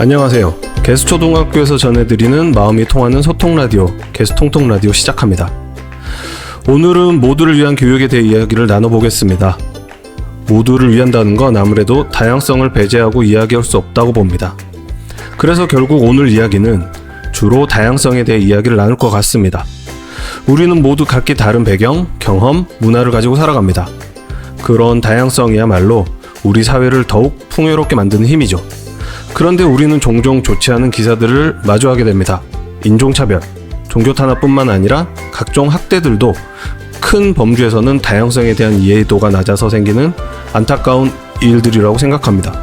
안녕하세요. 개수초등학교에서 전해드리는 마음이 통하는 소통라디오, 개수통통라디오 시작합니다. 오늘은 모두를 위한 교육에 대해 이야기를 나눠보겠습니다. 모두를 위한다는 건 아무래도 다양성을 배제하고 이야기할 수 없다고 봅니다. 그래서 결국 오늘 이야기는 주로 다양성에 대해 이야기를 나눌 것 같습니다. 우리는 모두 각기 다른 배경, 경험, 문화를 가지고 살아갑니다. 그런 다양성이야말로 우리 사회를 더욱 풍요롭게 만드는 힘이죠. 그런데 우리는 종종 좋지 않은 기사들을 마주하게 됩니다. 인종차별, 종교탄압뿐만 아니라 각종 학대들도 큰 범주에서는 다양성에 대한 이해도가 낮아서 생기는 안타까운 일들이라고 생각합니다.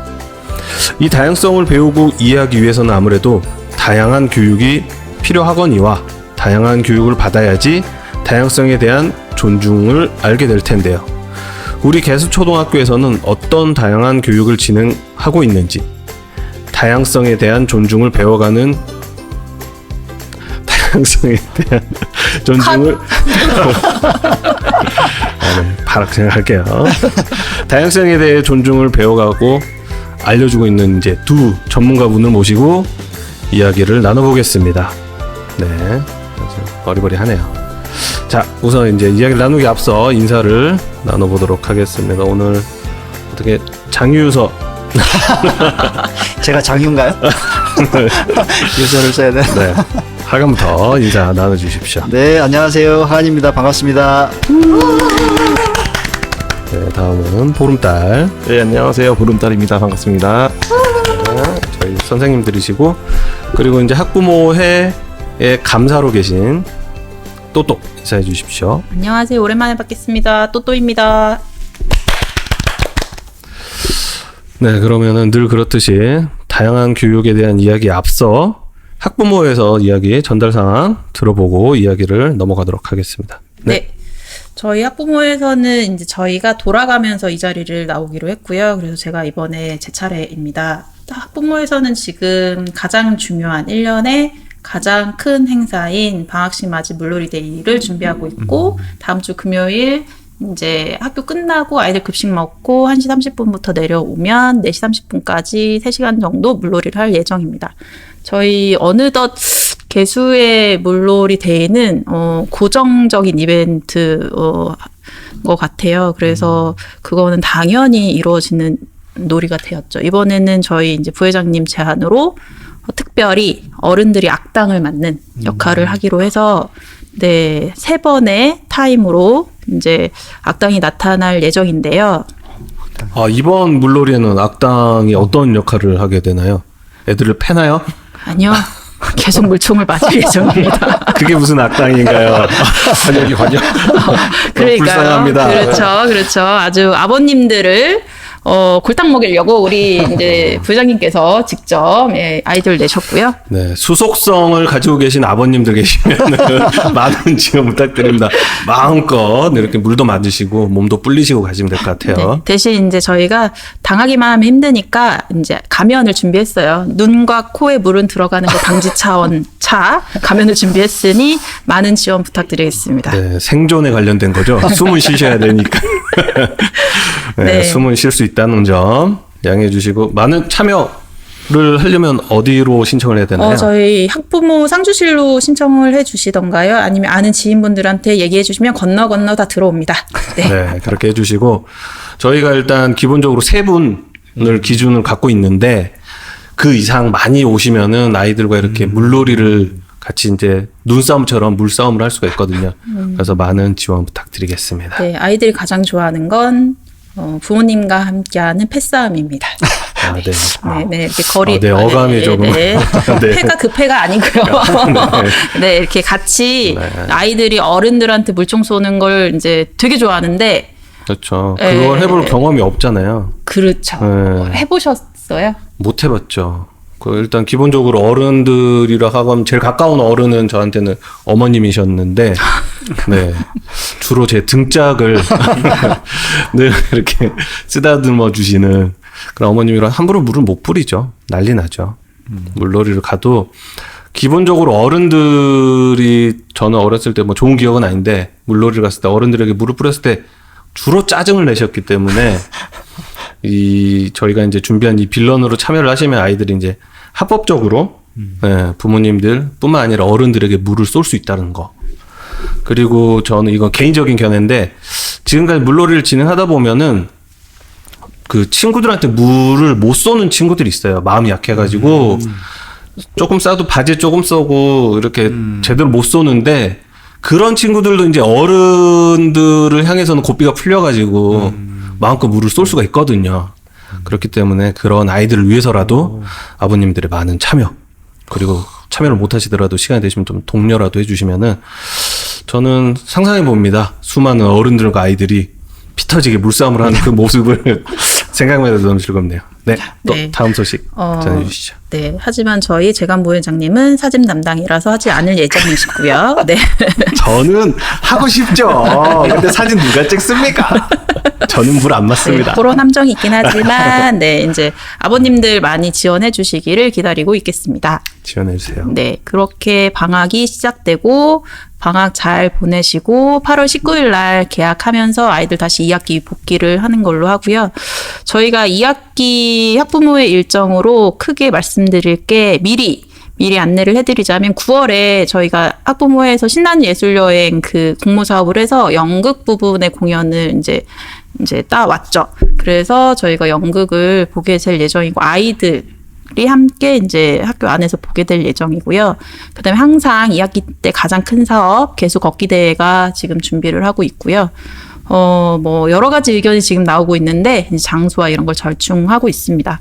이 다양성을 배우고 이해하기 위해서는 아무래도 다양한 교육이 필요하거니와 다양한 교육을 받아야지 다양성에 대한 존중을 알게 될 텐데요. 우리 개수초등학교에서는 어떤 다양한 교육을 진행하고 있는지, 다양성에 대한 존중을 배워가는 다양성에 대한 존중을 바로 생각할게요. 다양성에 대해 존중을 배워가고 알려주고 있는 이제 두 전문가분을 모시고 이야기를 나눠보겠습니다. 네, 어리버리하네요. 자, 우선 이제 이야기를 나누기 앞서 인사를 나눠보도록 하겠습니다. 오늘 어떻게 장유서 제가 장유인가요? 유서를 써야 돼. 네, 하감부터 인사 나눠주십시오. 네, 안녕하세요. 하한입니다. 반갑습니다. 네, 다음은 보름달. 네, 안녕하세요. 보름달입니다. 반갑습니다. 네, 저희 선생님들이시고, 그리고 이제 학부모회의 감사로 계신 또또 인사해 주십시오. 안녕하세요. 오랜만에 뵙겠습니다. 또또입니다. 네, 그러면은 늘 그렇듯이 다양한 교육에 대한 이야기에 앞서 학부모에서 이야기 전달 상황 들어보고 이야기를 넘어가도록 하겠습니다. 네. 저희 학부모에서는 이제 저희가 돌아가면서 이 자리를 나오기로 했고요. 그래서 제가 이번에 제 차례입니다. 학부모에서는 지금 가장 중요한 1년에 가장 큰 행사인 방학식 맞이 물놀이 데이를 준비하고 있고, 다음 주 금요일 이제 학교 끝나고 아이들 급식 먹고 1시 30분부터 내려오면 4시 30분까지 3시간 정도 물놀이를 할 예정입니다. 저희 어느덧 개수의 물놀이 대회는 고정적인 이벤트 것 같아요. 그래서 그거는 당연히 이루어지는 놀이가 되었죠. 이번에는 저희 이제 부회장님 제안으로 특별히 어른들이 악당을 맡는 역할을 하기로 해서, 네, 3번의 타임으로 이제 악당이 나타날 예정인데요. 아, 이번 물놀이에는 악당이 어떤 역할을 하게 되나요? 애들을 패나요? 아니요. 계속 물총을 맞을 예정입니다. 그게 무슨 악당인가요? 관역. 그러니까요. 불쌍합니다. 그렇죠. 아주 아버님들을 골탕 먹이려고 우리 이제 부회장님께서 직접 아이디어를 내셨고요. 네, 수속성을 가지고 계신 아버님들 계시면 많은 지원 부탁드립니다. 마음껏 이렇게 물도 맞으시고 몸도 불리시고 가시면 될 것 같아요. 네, 대신 이제 저희가 당하기만 하면 힘드니까 이제 가면을 준비했어요. 눈과 코에 물은 들어가는 거 방지 차원 가면을 준비했으니 많은 지원 부탁드리겠습니다. 네, 생존에 관련된 거죠. 숨은 쉬셔야 되니까. 네, 네. 숨은 쉴 수 있다는 점 양해해 주시고, 많은 참여를 하려면 어디로 신청을 해야 되나요? 저희 학부모 상주실로 신청을 해 주시던가요? 아니면 아는 지인분들한테 얘기해 주시면 건너 다 들어옵니다. 네. 네, 그렇게 해주시고, 저희가 일단 기본적으로 3분을 기준을 갖고 있는데, 그 이상 많이 오시면은 아이들과 이렇게 물놀이를 같이 이제 눈싸움처럼 물싸움을 할 수가 있거든요. 그래서 많은 지원 부탁드리겠습니다. 네, 아이들이 가장 좋아하는 건 부모님과 함께하는 패싸움입니다. 아, 네. 네, 이렇게 거리. 네, 어감이 조금. 네. 네. 패가 그 패가 아니고요. 네, 이렇게 같이 네. 아이들이 어른들한테 물총 쏘는 걸 이제 되게 좋아하는데. 그렇죠. 네. 그걸 해볼 경험이 없잖아요. 그렇죠. 네. 해보셨어요? 못 해봤죠. 일단 기본적으로 어른들이라 하면 제일 가까운 어른은 저한테는 어머님이셨는데, 네, 주로 제 등짝을 늘 이렇게 쓰다듬어 주시는 그런 어머님이라 함부로 물을 못 뿌리죠. 난리 나죠. 물놀이를 가도 기본적으로 어른들이, 저는 어렸을 때 뭐 좋은 기억은 아닌데 물놀이를 갔을 때 어른들에게 물을 뿌렸을 때 주로 짜증을 내셨기 때문에 저희가 이제 준비한 이 빌런으로 참여를 하시면 아이들이 이제 합법적으로 부모님들뿐만 아니라 어른들에게 물을 쏠 수 있다는 거. 그리고 저는 이건 개인적인 견해인데 지금까지 물놀이를 진행하다 보면은 그 친구들한테 물을 못 쏘는 친구들이 있어요. 마음이 약해가지고 조금 싸도 바지에 조금 쏘고 이렇게 제대로 못 쏘는데 그런 친구들도 이제 어른들을 향해서는 고삐가 풀려가지고 마음껏 물을 쏠 수가 있거든요. 그렇기 때문에 그런 아이들을 위해서라도 아버님들의 많은 참여 그리고 참여를 못 하시더라도 시간이 되시면 좀 독려라도 해주시면은 저는 상상해 봅니다. 수많은 어른들과 아이들이 피 터지게 물싸움을 하는 그 모습을 생각만 해도 너무 즐겁네요. 네, 또 네. 다음 소식 전해주시죠. 네, 하지만 저희 재간 부회장님은 사진 담당이라서 하지 않을 예정이시고요. 네. 저는 하고 싶죠. 근데 사진 누가 찍습니까? 저는 물 안 맞습니다. 네, 그런 함정이 있긴 하지만, 네, 이제 아버님들 많이 지원해 주시기를 기다리고 있겠습니다. 지원해 주세요. 네, 그렇게 방학이 시작되고, 방학 잘 보내시고, 8월 19일 날 개학하면서 아이들 다시 2학기 복귀를 하는 걸로 하고요. 저희가 2학기 학부모의 일정으로 크게 말씀드릴 게 미리 안내를 해드리자면 9월에 저희가 학부모회에서 신나는 예술여행 그 공모 사업을 해서 연극 부분의 공연을 이제 따왔죠. 그래서 저희가 연극을 보게 될 예정이고 아이들이 함께 이제 학교 안에서 보게 될 예정이고요. 그다음에 항상 2학기 때 가장 큰 사업 개수 걷기 대회가 지금 준비를 하고 있고요. 뭐 여러 가지 의견이 지금 나오고 있는데 이제 장소와 이런 걸 절충하고 있습니다.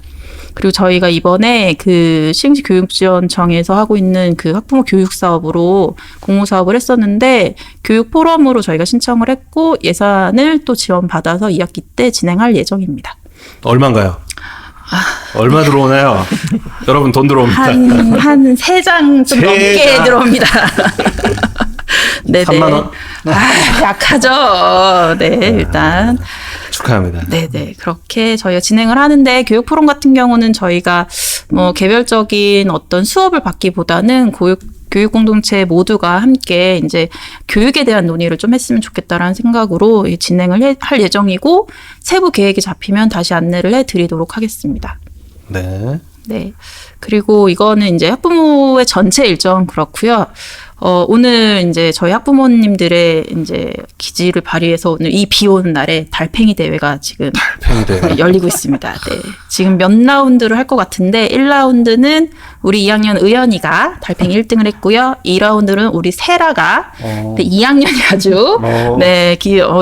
그리고 저희가 이번에 그 시흥시 교육지원청에서 하고 있는 그 학부모 교육 사업으로 공모 사업을 했었는데 교육 포럼으로 저희가 신청을 했고 예산을 또 지원받아서 2학기 때 진행할 예정입니다. 얼마인가요? 얼마 들어오나요? 여러분 돈 들어옵니다. 한 3장 좀 넘게 들어옵니다. 네네. 3만 원? 약하죠. 네, 일단. 축하합니다. 네네. 그렇게 저희가 진행을 하는데 교육 포럼 같은 경우는 저희가 뭐 개별적인 어떤 수업을 받기보다는 교육 공동체 모두가 함께 이제 교육에 대한 논의를 좀 했으면 좋겠다라는 생각으로 진행을 할 예정이고 세부 계획이 잡히면 다시 안내를 해드리도록 하겠습니다. 네. 네. 그리고 이거는 이제 학부모의 전체 일정은 그렇고요. 오늘 이제 저희 학부모님들의 이제 기지를 발휘해서 오늘 이 비 오는 날에 달팽이 대회가 지금 달팽이 대회 열리고 있습니다. 네. 지금 몇 라운드를 할 것 같은데 1라운드는 우리 2학년 의연이가 달팽이 1등을 했고요. 2라운드는 우리 세라가 2학년이 아주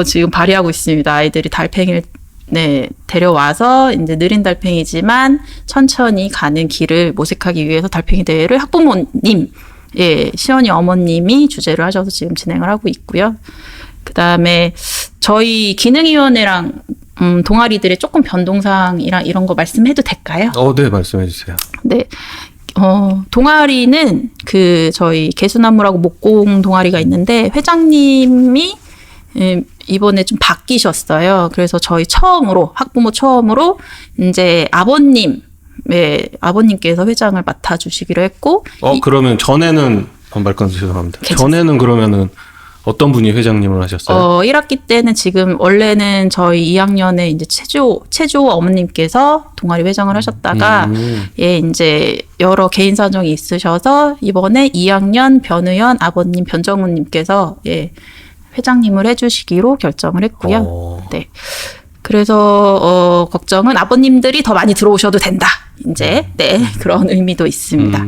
지금 발휘하고 있습니다. 아이들이 달팽이를 데려와서 이제 느린 달팽이지만 천천히 가는 길을 모색하기 위해서 달팽이 대회를 학부모님 시연이 어머님이 주재를 하셔서 지금 진행을 하고 있고요. 그다음에 저희 기능위원회랑 동아리들의 조금 변동사항이랑 이런 거 말씀해도 될까요? 네, 말씀해 주세요. 네. 동아리는 저희 개수나무라고 목공 동아리가 있는데 회장님이 이번에 좀 바뀌셨어요. 그래서 저희 학부모 처음으로 이제 아버님께서 회장을 맡아주시기로 했고. 그러면 전에는 말건 죄송합니다. 전에는 그러면은 어떤 분이 회장님을 하셨어요? 1학기 때는 지금 원래는 저희 2학년에 이제 최조 어머님께서 동아리 회장을 하셨다가 이제 여러 개인 사정이 있으셔서 이번에 2학년 변의연 아버님 변정훈님께서 회장님을 해주시기로 결정을 했고요. 네. 그래서 걱정은 아버님들이 더 많이 들어오셔도 된다. 이제 그런 의미도 있습니다.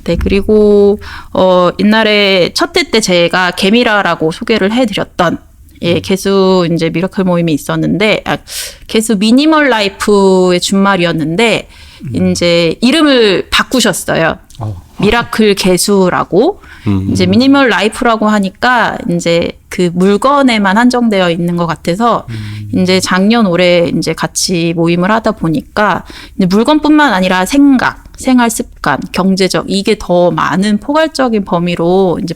네, 그리고 옛날에 첫 회 때 제가 개미라라고 소개를 해드렸던 개수 이제 미라클 모임이 있었는데 개수 미니멀 라이프의 준말이었는데 이제 이름을 바꾸셨어요. 미라클 개수라고 이제 미니멀 라이프라고 하니까 이제 그 물건에만 한정되어 있는 것 같아서 이제 작년 올해 이제 같이 모임을 하다 보니까 이제 물건뿐만 아니라 생활 습관, 경제적 이게 더 많은 포괄적인 범위로 이제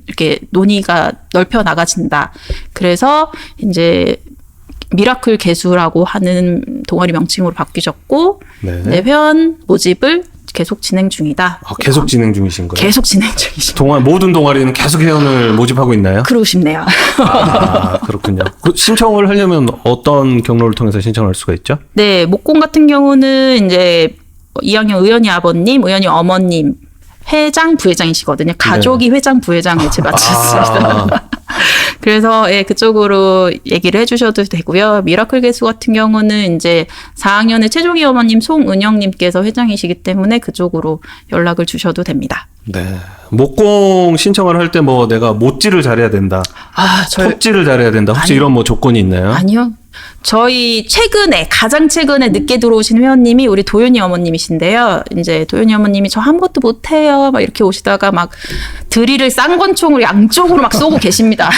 이렇게 논의가 넓혀 나가진다. 그래서 이제 미라클 개수라고 하는 동아리 명칭으로 바뀌셨고 회원 모집을 계속 진행 중이다. 계속 진행 중이신 거예요? 계속 진행 중이십니다. 모든 동아리는 계속 회원을 모집하고 있나요? 그러고 싶네요. 그렇군요. 신청을 하려면 어떤 경로를 통해서 신청할 수가 있죠? 네, 목공 같은 경우는 이제 2학년 의원이 아버님, 의원이 어머님, 회장, 부회장이시거든요. 가족이 회장, 부회장을 제가 맡았습니다. 그래서 예, 그쪽으로 얘기를 해주셔도 되고요. 미라클 개수 같은 경우는 이제 4학년의 최종희 어머님 송은영님께서 회장이시기 때문에 그쪽으로 연락을 주셔도 됩니다. 네. 목공 신청을 할 때 뭐 내가 못질을 잘해야 된다. 아, 톱질을 잘해야 된다. 혹시 아니요. 이런 뭐 조건이 있나요? 아니요. 저희 가장 최근에 늦게 들어오신 회원님이 우리 도윤이 어머님이신데요. 이제 도윤이 어머님이 저 아무것도 못해요. 막 이렇게 오시다가 막 드릴을 쌍권총으로 양쪽으로 막 쏘고 계십니다.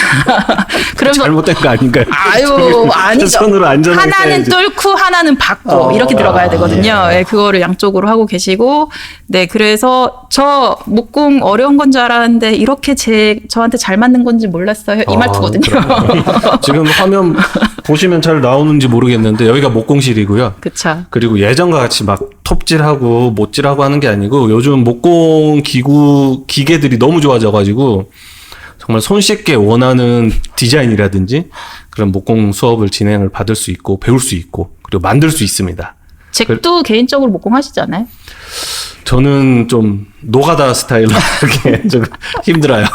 그래서 잘못된 거 아닌가요? 아유, 아니죠. 손으로 안전하게 하나는 써야지. 뚫고 하나는 받고 이렇게 들어가야 되거든요. 예, 그거를 양쪽으로 하고 계시고, 네, 그래서 저 목공 어려운 건 줄 알았는데 이렇게 저한테 잘 맞는 건지 몰랐어요. 이 말투거든요. 그럼요. 지금 화면 보시면 잘 나오는지 모르겠는데 여기가 목공실이고요. 그쵸. 그리고 예전과 같이 막 톱질하고 못질하고 하는 게 아니고 요즘 목공 기계들이 너무 좋아져가지고 정말 손쉽게 원하는 디자인이라든지 그런 목공 수업을 진행을 받을 수 있고 배울 수 있고 그리고 만들 수 있습니다. 잭도 개인적으로 목공하시잖아요. 저는 좀 노가다 스타일로 하기 좀 힘들어요.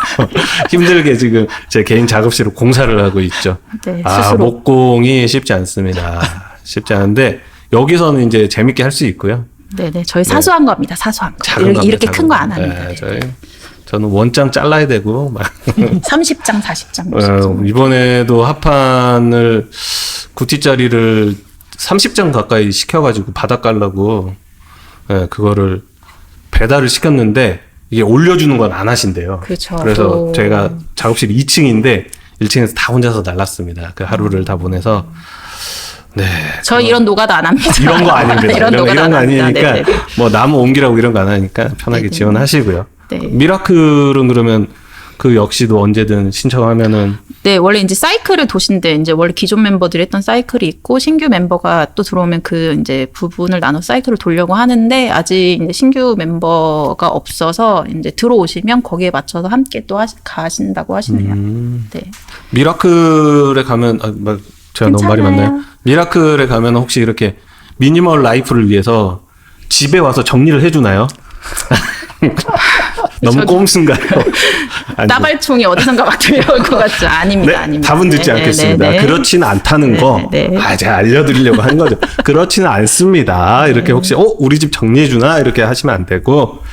힘들게 지금 제 개인 작업실로 공사를 하고 있죠. 네, 아, 스스로. 목공이 쉽지 않습니다. 쉽지 않은데 여기서는 이제 재밌게 할 수 있고요. 네네, 저희 사소한 겁니다. 사소한 거. 작은 겁니다, 이렇게 작은 큰 거 거. 안 합니다. 네, 저는 원장 잘라야 되고 막 30장, 40장. 이번에도 합판을 9T짜리를 30장 가까이 시켜가지고 바닥 깔라고 그거를 배달을 시켰는데 이게 올려주는 건 안 하신대요. 그렇죠. 그래서 또. 저희가 작업실 2층인데 1층에서 다 혼자서 날랐습니다. 그 하루를 다 보내서 네. 저 이런 노가다 안 합니다. 이런 거 아닙니다. 이런 노가다 이런 거 안 합니다. 아니니까 네네네. 뭐 나무 옮기라고 이런 거 안 하니까 편하게 네네. 지원하시고요. 네. 미라클은 그러면 그 역시도 언제든 신청하면은 네, 원래 이제 사이클을 도신데 이제 원래 기존 멤버들이 했던 사이클이 있고 신규 멤버가 또 들어오면 그 이제 부분을 나눠 사이클을 돌려고 하는데 아직 이제 신규 멤버가 없어서 이제 들어오시면 거기에 맞춰서 함께 또 가신다고 하시네요. 네. 미라클에 가면 제가 너무 말이 괜찮아요. 많나요? 미라클에 가면 혹시 이렇게 미니멀 라이프를 위해서 집에 와서 정리를 해주나요? 너무 꼼수인가요? 아니, 따발총이 어디선가 막 들려올 것 같죠? 아닙니다. 네, 아닙니다. 답은 듣지 네, 않겠습니다. 네, 네. 그렇지는 않다는 거, 네, 네. 제가 알려드리려고 한 거죠. 그렇지는 않습니다. 이렇게 혹시, 우리 집 정리해주나? 이렇게 하시면 안 되고,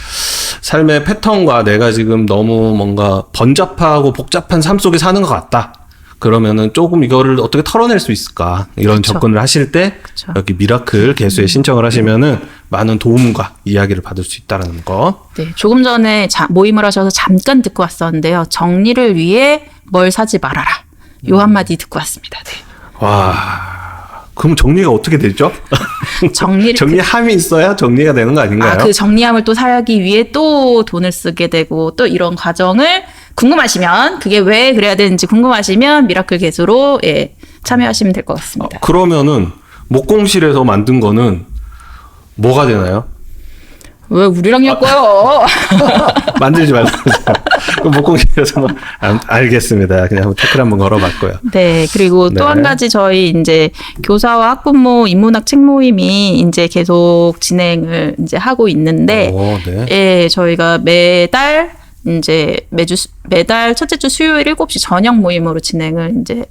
삶의 패턴과 내가 지금 너무 뭔가 번잡하고 복잡한 삶 속에 사는 것 같다. 그러면은 조금 이거를 어떻게 털어낼 수 있을까? 이런 그쵸. 접근을 하실 때, 그쵸. 여기 미라클 개수에 신청을 하시면은 많은 도움과 이야기를 받을 수 있다는 거. 네, 조금 전에 모임을 하셔서 잠깐 듣고 왔었는데요. 정리를 위해 뭘 사지 말아라. 요 한마디 듣고 왔습니다. 네. 와, 그럼 정리가 어떻게 되죠? 정리를 정리함이 있어야 정리가 되는 거 아닌가요? 그 정리함을 또 사기 위해 또 돈을 쓰게 되고 또 이런 과정을 궁금하시면 그게 왜 그래야 되는지 궁금하시면 미라클 개수로 참여하시면 될 것 같습니다. 그러면은 목공실에서 만든 거는 뭐가 되나요? 왜 우리랑 엮어요? 만들지 말라고. 목공실에서 알겠습니다. 그냥 한번 태클 한번 걸어봤고요. 네, 그리고 네. 또 한 가지 저희 이제 교사와 학부모 인문학 책 모임이 이제 계속 진행을 이제 하고 있는데, 오, 네. 예, 저희가 매달 첫째 주 수요일 7시 저녁 모임으로 진행을 이제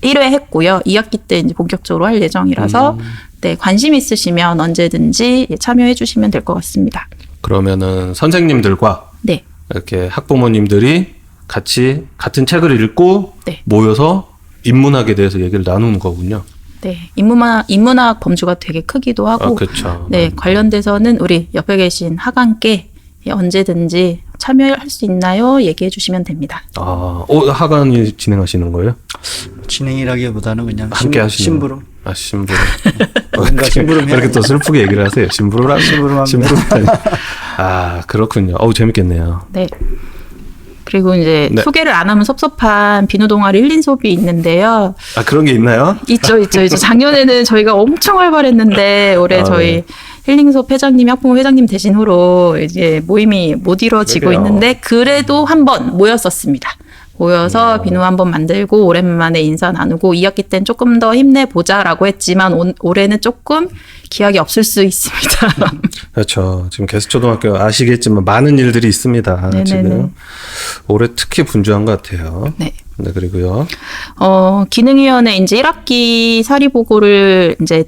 1회 했고요. 2학기 때 이제 본격적으로 할 예정이라서 네, 관심 있으시면 언제든지 참여해 주시면 될 것 같습니다. 그러면은 선생님들과 네. 이렇게 학부모님들이 같이 같은 책을 읽고 네. 모여서 인문학에 대해서 얘기를 나누는 거군요. 네. 인문학 범주가 되게 크기도 하고 그렇죠. 네, 관련돼서는 우리 옆에 계신 학원께 언제든지 참여할 수 있나요? 얘기해 주시면 됩니다. 학원이 진행하시는 거예요? 진행이라기보다는 그냥 함께 하시는 심부름. 심부름. 뭔가 심부름 해야 이렇게 또 슬프게 얘기를 하세요. 심부름을 심부름합니다. 심부름. 그렇군요. 재밌겠네요. 네. 그리고 이제 네. 소개를 안 하면 섭섭한 비누 동아리 힐링 수업이 있는데요. 그런 게 있나요? 있죠. 작년에는 저희가 엄청 활발했는데 올해 저희 네. 힐링 수업 회장님이 학부모 회장님 대신으로 이제 모임이 못 이루어지고 그러게요. 있는데 그래도 한번 모였었습니다. 모여서 비누 한번 만들고 오랜만에 인사 나누고 2학기 때는 조금 더 힘내보자라고 했지만 올해는 조금 기약이 없을 수 있습니다. 그렇죠. 지금 개수초등학교 아시겠지만 많은 일들이 있습니다. 네네네. 지금 올해 특히 분주한 것 같아요. 네. 네, 그리고요. 기능위원회 이제 1학기 사립보고를 이제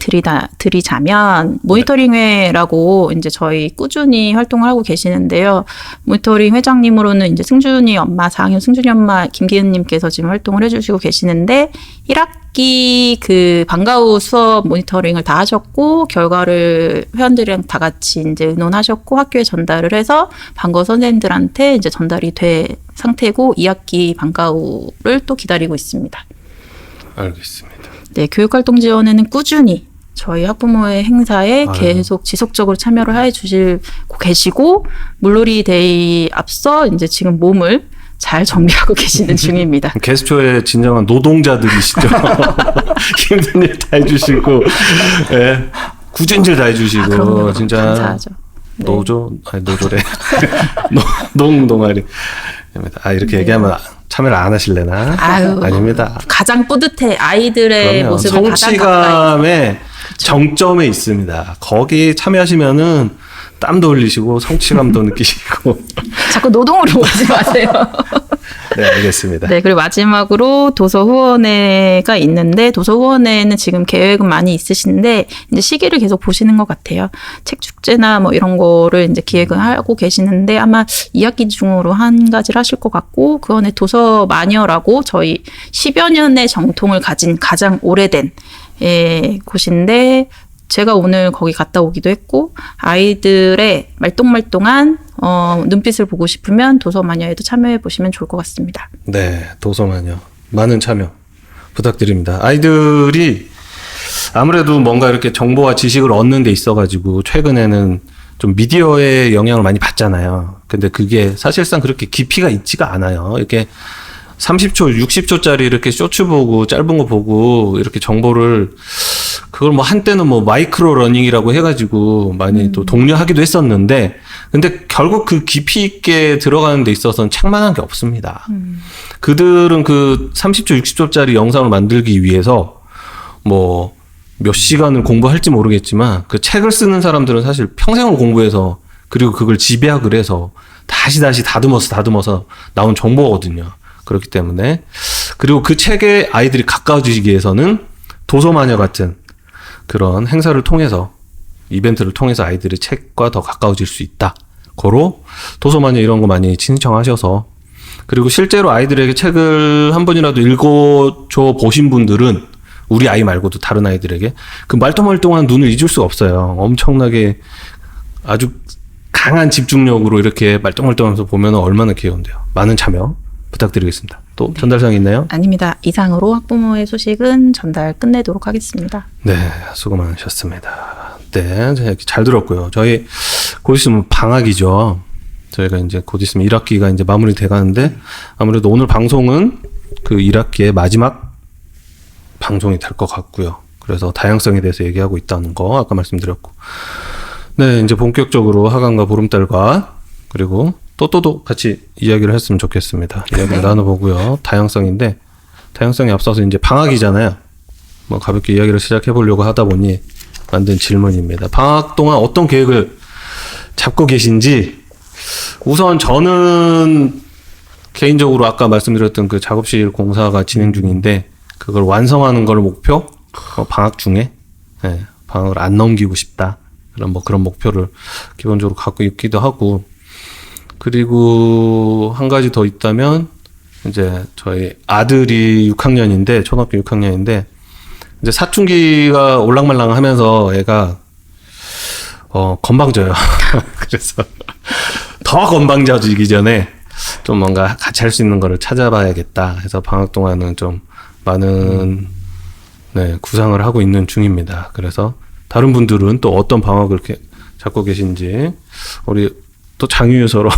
드리자면 모니터링회라고 이제 저희 꾸준히 활동을 하고 계시는데요. 모니터링 회장님으로는 이제 승준이 엄마, 4학년 승준이 엄마 김기은님께서 지금 활동을 해주시고 계시는데 1학기 그 방과 후 수업 모니터링을 다 하셨고 결과를 회원들이랑 다 같이 이제 의논하셨고 학교에 전달을 해서 방과 선생님들한테 이제 전달이 돼 상태고 2학기 방과 후를 또 기다리고 있습니다. 알겠습니다. 네, 교육활동 지원에는 꾸준히 저희 학부모의 행사에 아유. 계속 지속적으로 참여를 해 주시고 계시고 물놀이 데이 앞서 이제 지금 몸을 잘 정비하고 계시는 중입니다. 개수초의 진정한 노동자들이시죠. 힘든 일 다 해주시고, 예. 굳은 일 다 해주시고, 그럼요. 진짜 감사하죠. 네. 노조래. 동아리. 이렇게 얘기하면 참여를 안 하실래나? 아유. 아닙니다. 가장 뿌듯해 아이들의 그럼요. 모습을 가장 가까이. 성취감의 정점에 있습니다. 거기 참여하시면은 땀도 흘리시고 성취감도 느끼시고. 자꾸 노동으로 오지 마세요. 네, 알겠습니다. 네, 그리고 마지막으로 도서 후원회가 있는데 도서 후원회는 지금 계획은 많이 있으신데 이제 시기를 계속 보시는 것 같아요. 책 축제나 뭐 이런 거를 이제 기획을 하고 계시는데 아마 2학기 중으로 한 가지를 하실 것 같고 그 안에 도서 마녀라고 저희 10여 년의 정통을 가진 가장 오래된 곳인데 제가 오늘 거기 갔다 오기도 했고 아이들의 말똥말똥한 눈빛을 보고 싶으면 도서마녀에도 참여해 보시면 좋을 것 같습니다. 네, 도서마녀 많은 참여 부탁드립니다. 아이들이 아무래도 뭔가 이렇게 정보와 지식을 얻는 데 있어가지고 최근에는 좀 미디어의 영향을 많이 받잖아요. 근데 그게 사실상 그렇게 깊이가 있지가 않아요. 이렇게 30초, 60초짜리 이렇게 쇼츠 보고 짧은 거 보고 이렇게 정보를 그걸 뭐 한때는 뭐 마이크로 러닝이라고 해가지고 많이 또 독려하기도 했었는데 근데 결국 그 깊이 있게 들어가는 데 있어서는 책만한 게 없습니다. 그들은 그 30초, 60초짜리 영상을 만들기 위해서 뭐 몇 시간을 공부할지 모르겠지만 그 책을 쓰는 사람들은 사실 평생을 공부해서 그리고 그걸 집약을 해서 다시 다듬어서 나온 정보거든요. 그렇기 때문에 그리고 그 책에 아이들이 가까워지기 위해서는 도서마녀 같은 그런 행사를 통해서 이벤트를 통해서 아이들이 책과 더 가까워질 수 있다. 고로 도서마녀 이런 거 많이 신청하셔서 그리고 실제로 아이들에게 책을 한 번이라도 읽어줘 보신 분들은 우리 아이 말고도 다른 아이들에게 그 말똥말똥한 눈을 잊을 수가 없어요. 엄청나게 아주 강한 집중력으로 이렇게 말똥말똥하면서 보면 얼마나 귀여운데요. 많은 참여 부탁드리겠습니다. 또 전달사항 있나요? 아닙니다. 이상으로 학부모의 소식은 전달 끝내도록 하겠습니다. 네, 수고 많으셨습니다. 네, 잘 들었고요. 저희 곧 있으면 방학이죠. 저희가 이제 곧 있으면 1학기가 이제 마무리 돼 가는데 아무래도 오늘 방송은 그 1학기의 마지막 방송이 될 것 같고요. 그래서 다양성에 대해서 얘기하고 있다는 거 아까 말씀드렸고. 네, 이제 본격적으로 하강과 보름달과 그리고 또또도 같이 이야기를 했으면 좋겠습니다. 이야기를 나눠보고요. 다양성인데 다양성에 앞서서 이제 방학이잖아요. 뭐 가볍게 이야기를 시작해 보려고 하다 보니 만든 질문입니다. 방학 동안 어떤 계획을 잡고 계신지 우선 저는 개인적으로 아까 말씀드렸던 그 작업실 공사가 진행 중인데 그걸 완성하는 걸 목표 방학 중에 방학을 안 넘기고 싶다. 그런 목표를 기본적으로 갖고 있기도 하고 그리고 한 가지 더 있다면 이제 저희 아들이 6학년인데 초등학교 6학년인데 이제 사춘기가 올랑말랑하면서 애가 건방져요. 그래서 더 건방져지기 전에 좀 뭔가 같이 할 수 있는 거를 찾아봐야겠다 해서 방학 동안은 좀 많은 구상을 하고 있는 중입니다. 그래서 다른 분들은 또 어떤 방학을 이렇게 잡고 계신지 우리 또 장유유서로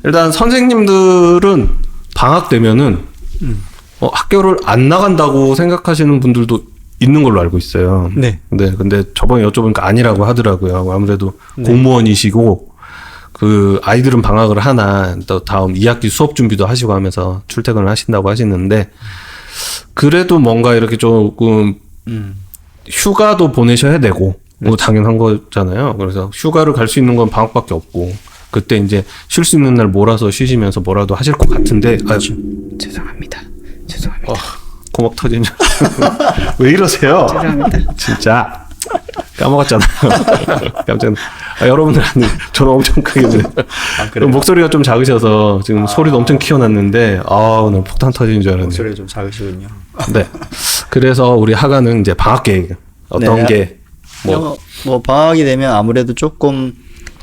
일단 선생님들은 방학 되면은 학교를 안 나간다고 생각하시는 분들도 있는 걸로 알고 있어요. 네. 근데 저번에 여쭤보니까 아니라고 하더라고요. 아무래도 공무원이시고 그 아이들은 방학을 하나 또 다음 2학기 수업 준비도 하시고 하면서 출퇴근을 하신다고 하시는데 그래도 뭔가 이렇게 조금 휴가도 보내셔야 되고 뭐 당연한 거잖아요. 그래서 휴가를 갈 수 있는 건 방학밖에 없고 그때 이제 쉴 수 있는 날 몰아서 쉬시면서 뭐라도 하실 것 같은데 죄송합니다. 고막 터진 줄. 왜 이러세요? 죄송합니다. 진짜 까먹었잖아요. 깜짝 여러분들한테 저는 엄청 크게 목소리가 좀 작으셔서 지금 소리도 엄청 키워놨는데 오늘 폭탄 터지는 줄 알았는데 목소리가 좀 작으시군요. 네. 그래서 우리 하가는 이제 방학 계획 어떤 네. 게 뭐 방학이 되면 아무래도 조금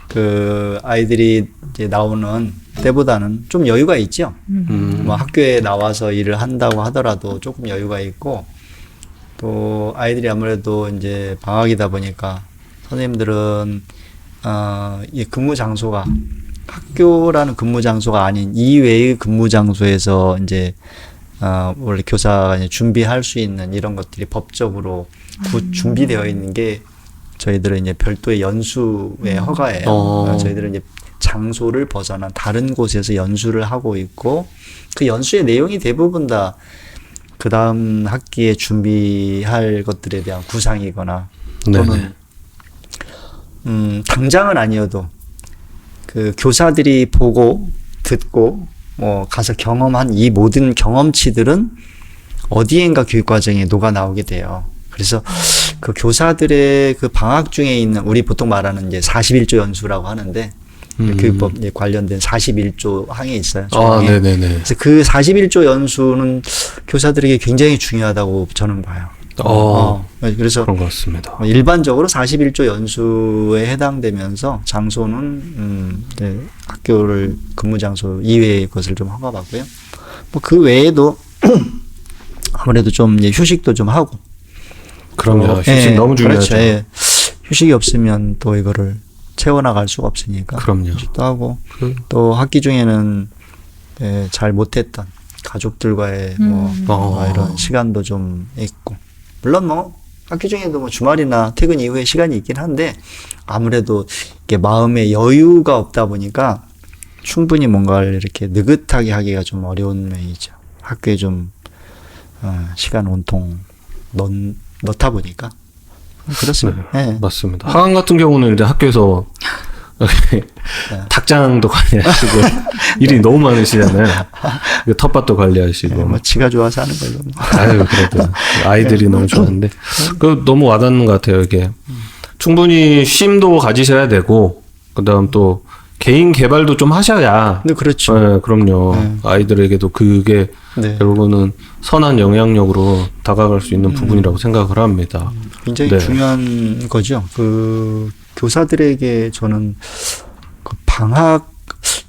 그 아이들이 이제 나오는 때보다는 좀 여유가 있죠. 뭐 학교에 나와서 일을 한다고 하더라도 조금 여유가 있고 또 아이들이 아무래도 이제 방학이다 보니까 선생님들은 이 근무 장소가 학교라는 근무 장소가 아닌 이외의 근무 장소에서 이제 원래 교사가 이제 준비할 수 있는 이런 것들이 법적으로 준비되어 있는 게 저희들은 이제 별도의 연수의 허가예요. 저희들은 이제 장소를 벗어난 다른 곳에서 연수를 하고 있고 그 연수의 내용이 대부분 다 그 다음 학기에 준비할 것들에 대한 구상이거나 또는 당장은 아니어도 그 교사들이 보고 듣고 뭐 가서 경험한 이 모든 경험치들은 어디엔가 교육과정에 녹아 나오게 돼요. 그래서 그 교사들의 그 방학 중에 있는 우리 보통 말하는 이제 41조 연수라고 하는데 교육법 관련된 41조 항이 있어요. 네네네. 그래서 그 41조 연수는 교사들에게 굉장히 중요하다고 저는 봐요. 그래서 그런 것 같습니다. 일반적으로 41조 연수에 해당되면서 장소는 네, 학교를 근무 장소 이외의 것을 좀 허가받고요. 뭐 그 외에도 아무래도 좀 이제 휴식도 좀 하고. 그럼요. 휴식 너무 중요하죠. 그렇죠. 예. 휴식이 없으면 또 이거를 채워나갈 수가 없으니까. 그럼요. 휴식도 하고 또 학기 중에는 잘 못했던 가족들과의 뭐 이런 시간도 좀 있고. 물론 뭐 학기 중에도 뭐 주말이나 퇴근 이후에 시간이 있긴 한데 아무래도 이게 마음에 여유가 없다 보니까 충분히 뭔가를 이렇게 느긋하게 하기가 좀 어려운 면이죠. 학교에 좀 시간 온통 넣다 보니까 그렇습니다. 네. 맞습니다. 하강 같은 경우는 이제 학교에서 닭장도 관리하시고 일이 너무 많으시잖아요. 텃밭도 관리하시고. 뭐 지가 좋아서 하는 걸로. 아유 그래도 아이들이 너무 좋아하는데 그 너무 와닿는 것 같아요. 이게 충분히 쉼도 가지셔야 되고 그다음 또 개인 개발도 좀 하셔야. 네, 그렇죠. 네, 그럼요. 아이들에게도 그게 결국은 선한 영향력으로 다가갈 수 있는 부분이라고 생각을 합니다. 굉장히 중요한 거죠. 그 교사들에게 저는 그 방학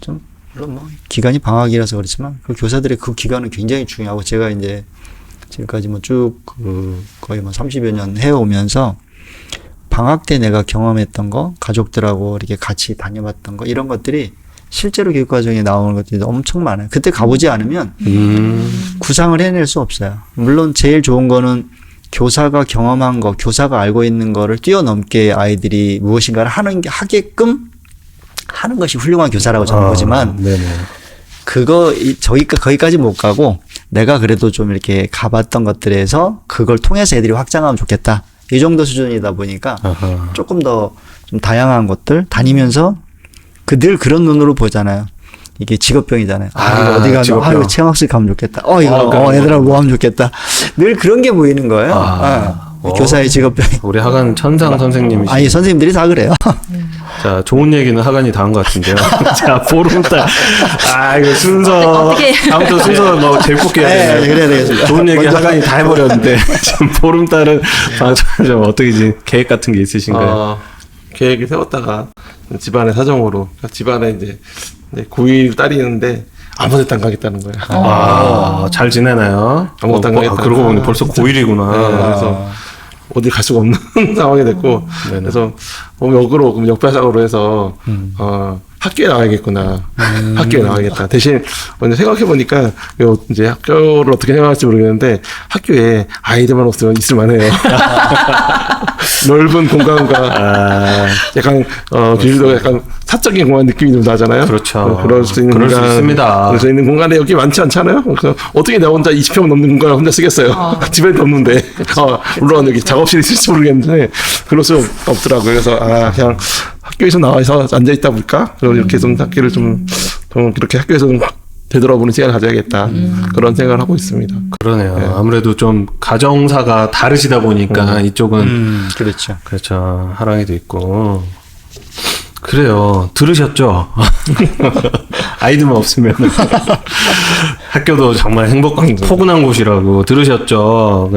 좀 물론 뭐 기간이 방학이라서 그렇지만 그 교사들의 그 기간은 굉장히 중요하고 제가 이제 지금까지 뭐 쭉 거의 뭐 30여 년 해오면서 방학 때 내가 경험했던 거, 가족들하고 이렇게 같이 다녀봤던 거 이런 것들이 실제로 교육과정에 나오는 것들이 엄청 많아요. 그때 가보지 않으면 구상을 해낼 수 없어요. 물론 제일 좋은 거는 교사가 경험한 거, 교사가 알고 있는 거를 뛰어넘게 아이들이 무엇인가를 하게끔 하는 것이 훌륭한 교사라고 저는 보지만 거기까지 못 가고 내가 그래도 좀 이렇게 가봤던 것들에서 그걸 통해서 애들이 확장하면 좋겠다. 이 정도 수준이다 보니까 조금 더 좀 다양한 것들 다니면서 늘 그런 눈으로 보잖아요. 이게 직업병이잖아요. 이거 어디 가면 이거 체험학습 가면 좋겠다. 애들하고 뭐 하면 좋겠다. 늘 그런 게 보이는 거예요. 교사의 직업병. 우리 하간 천상 선생님이시. 아니 선생님들이 다 그래요. 자, 좋은 얘기는 하간이 다 한 것 같은데요. 자, 보름달. 이거 순서. 아무튼 순서 뭐 재밌게 해야 되나요? 그래야 되겠습니다. 좋은 얘기 하간이 다 해버렸는데 지금 보름달은 방송을 좀 어떻게 계획 같은 게 있으신가요? 계획을 세웠다가 집안의 사정으로 집안에 이제 고1 딸이 있는데 아무데도 안 가겠다는 거예요. 잘 지내나요? 아무것도 안 가겠다. 그러고 보니 벌써 고1이구나. 그래서 어디 갈 수가 없는 상황이 됐고 그래서 너무 역으로 역발상으로 해서 학교에 나와야겠구나. 학교에 나와야겠다. 대신 먼저 생각해 보니까 이제 학교를 어떻게 생각할지 모르겠는데 학교에 아이들만 없으면 있을 만해요. 넓은 공간과 약간 길도 약간 사적인 공간 느낌이 좀 나잖아요. 그렇죠. 그럴 수 있는 그럴 수 공간, 있습니다. 그럴 수 있는 공간에 여기 많지 않잖아요. 그래서 어떻게 나 혼자 20평 넘는 공간을 혼자 쓰겠어요. 집에도 없는데. 물론 여기 작업실이 있을지 모르겠는데 그럴 수 없더라고요. 그래서 그냥 학교에서 나와서 앉아 있다 볼까? 그리고 이렇게 좀 학교를 좀 이렇게 학교에서 좀 되돌아보는 시간을 가져야겠다. 그런 생각을 하고 있습니다. 그러네요. 네. 아무래도 좀 가정사가 다르시다 보니까 이쪽은 그렇죠. 그렇죠. 하랑이도 있고. 그래요. 들으셨죠? 아이들만 없으면 학교도 정말 행복한 포근한 곳이라고 들으셨죠?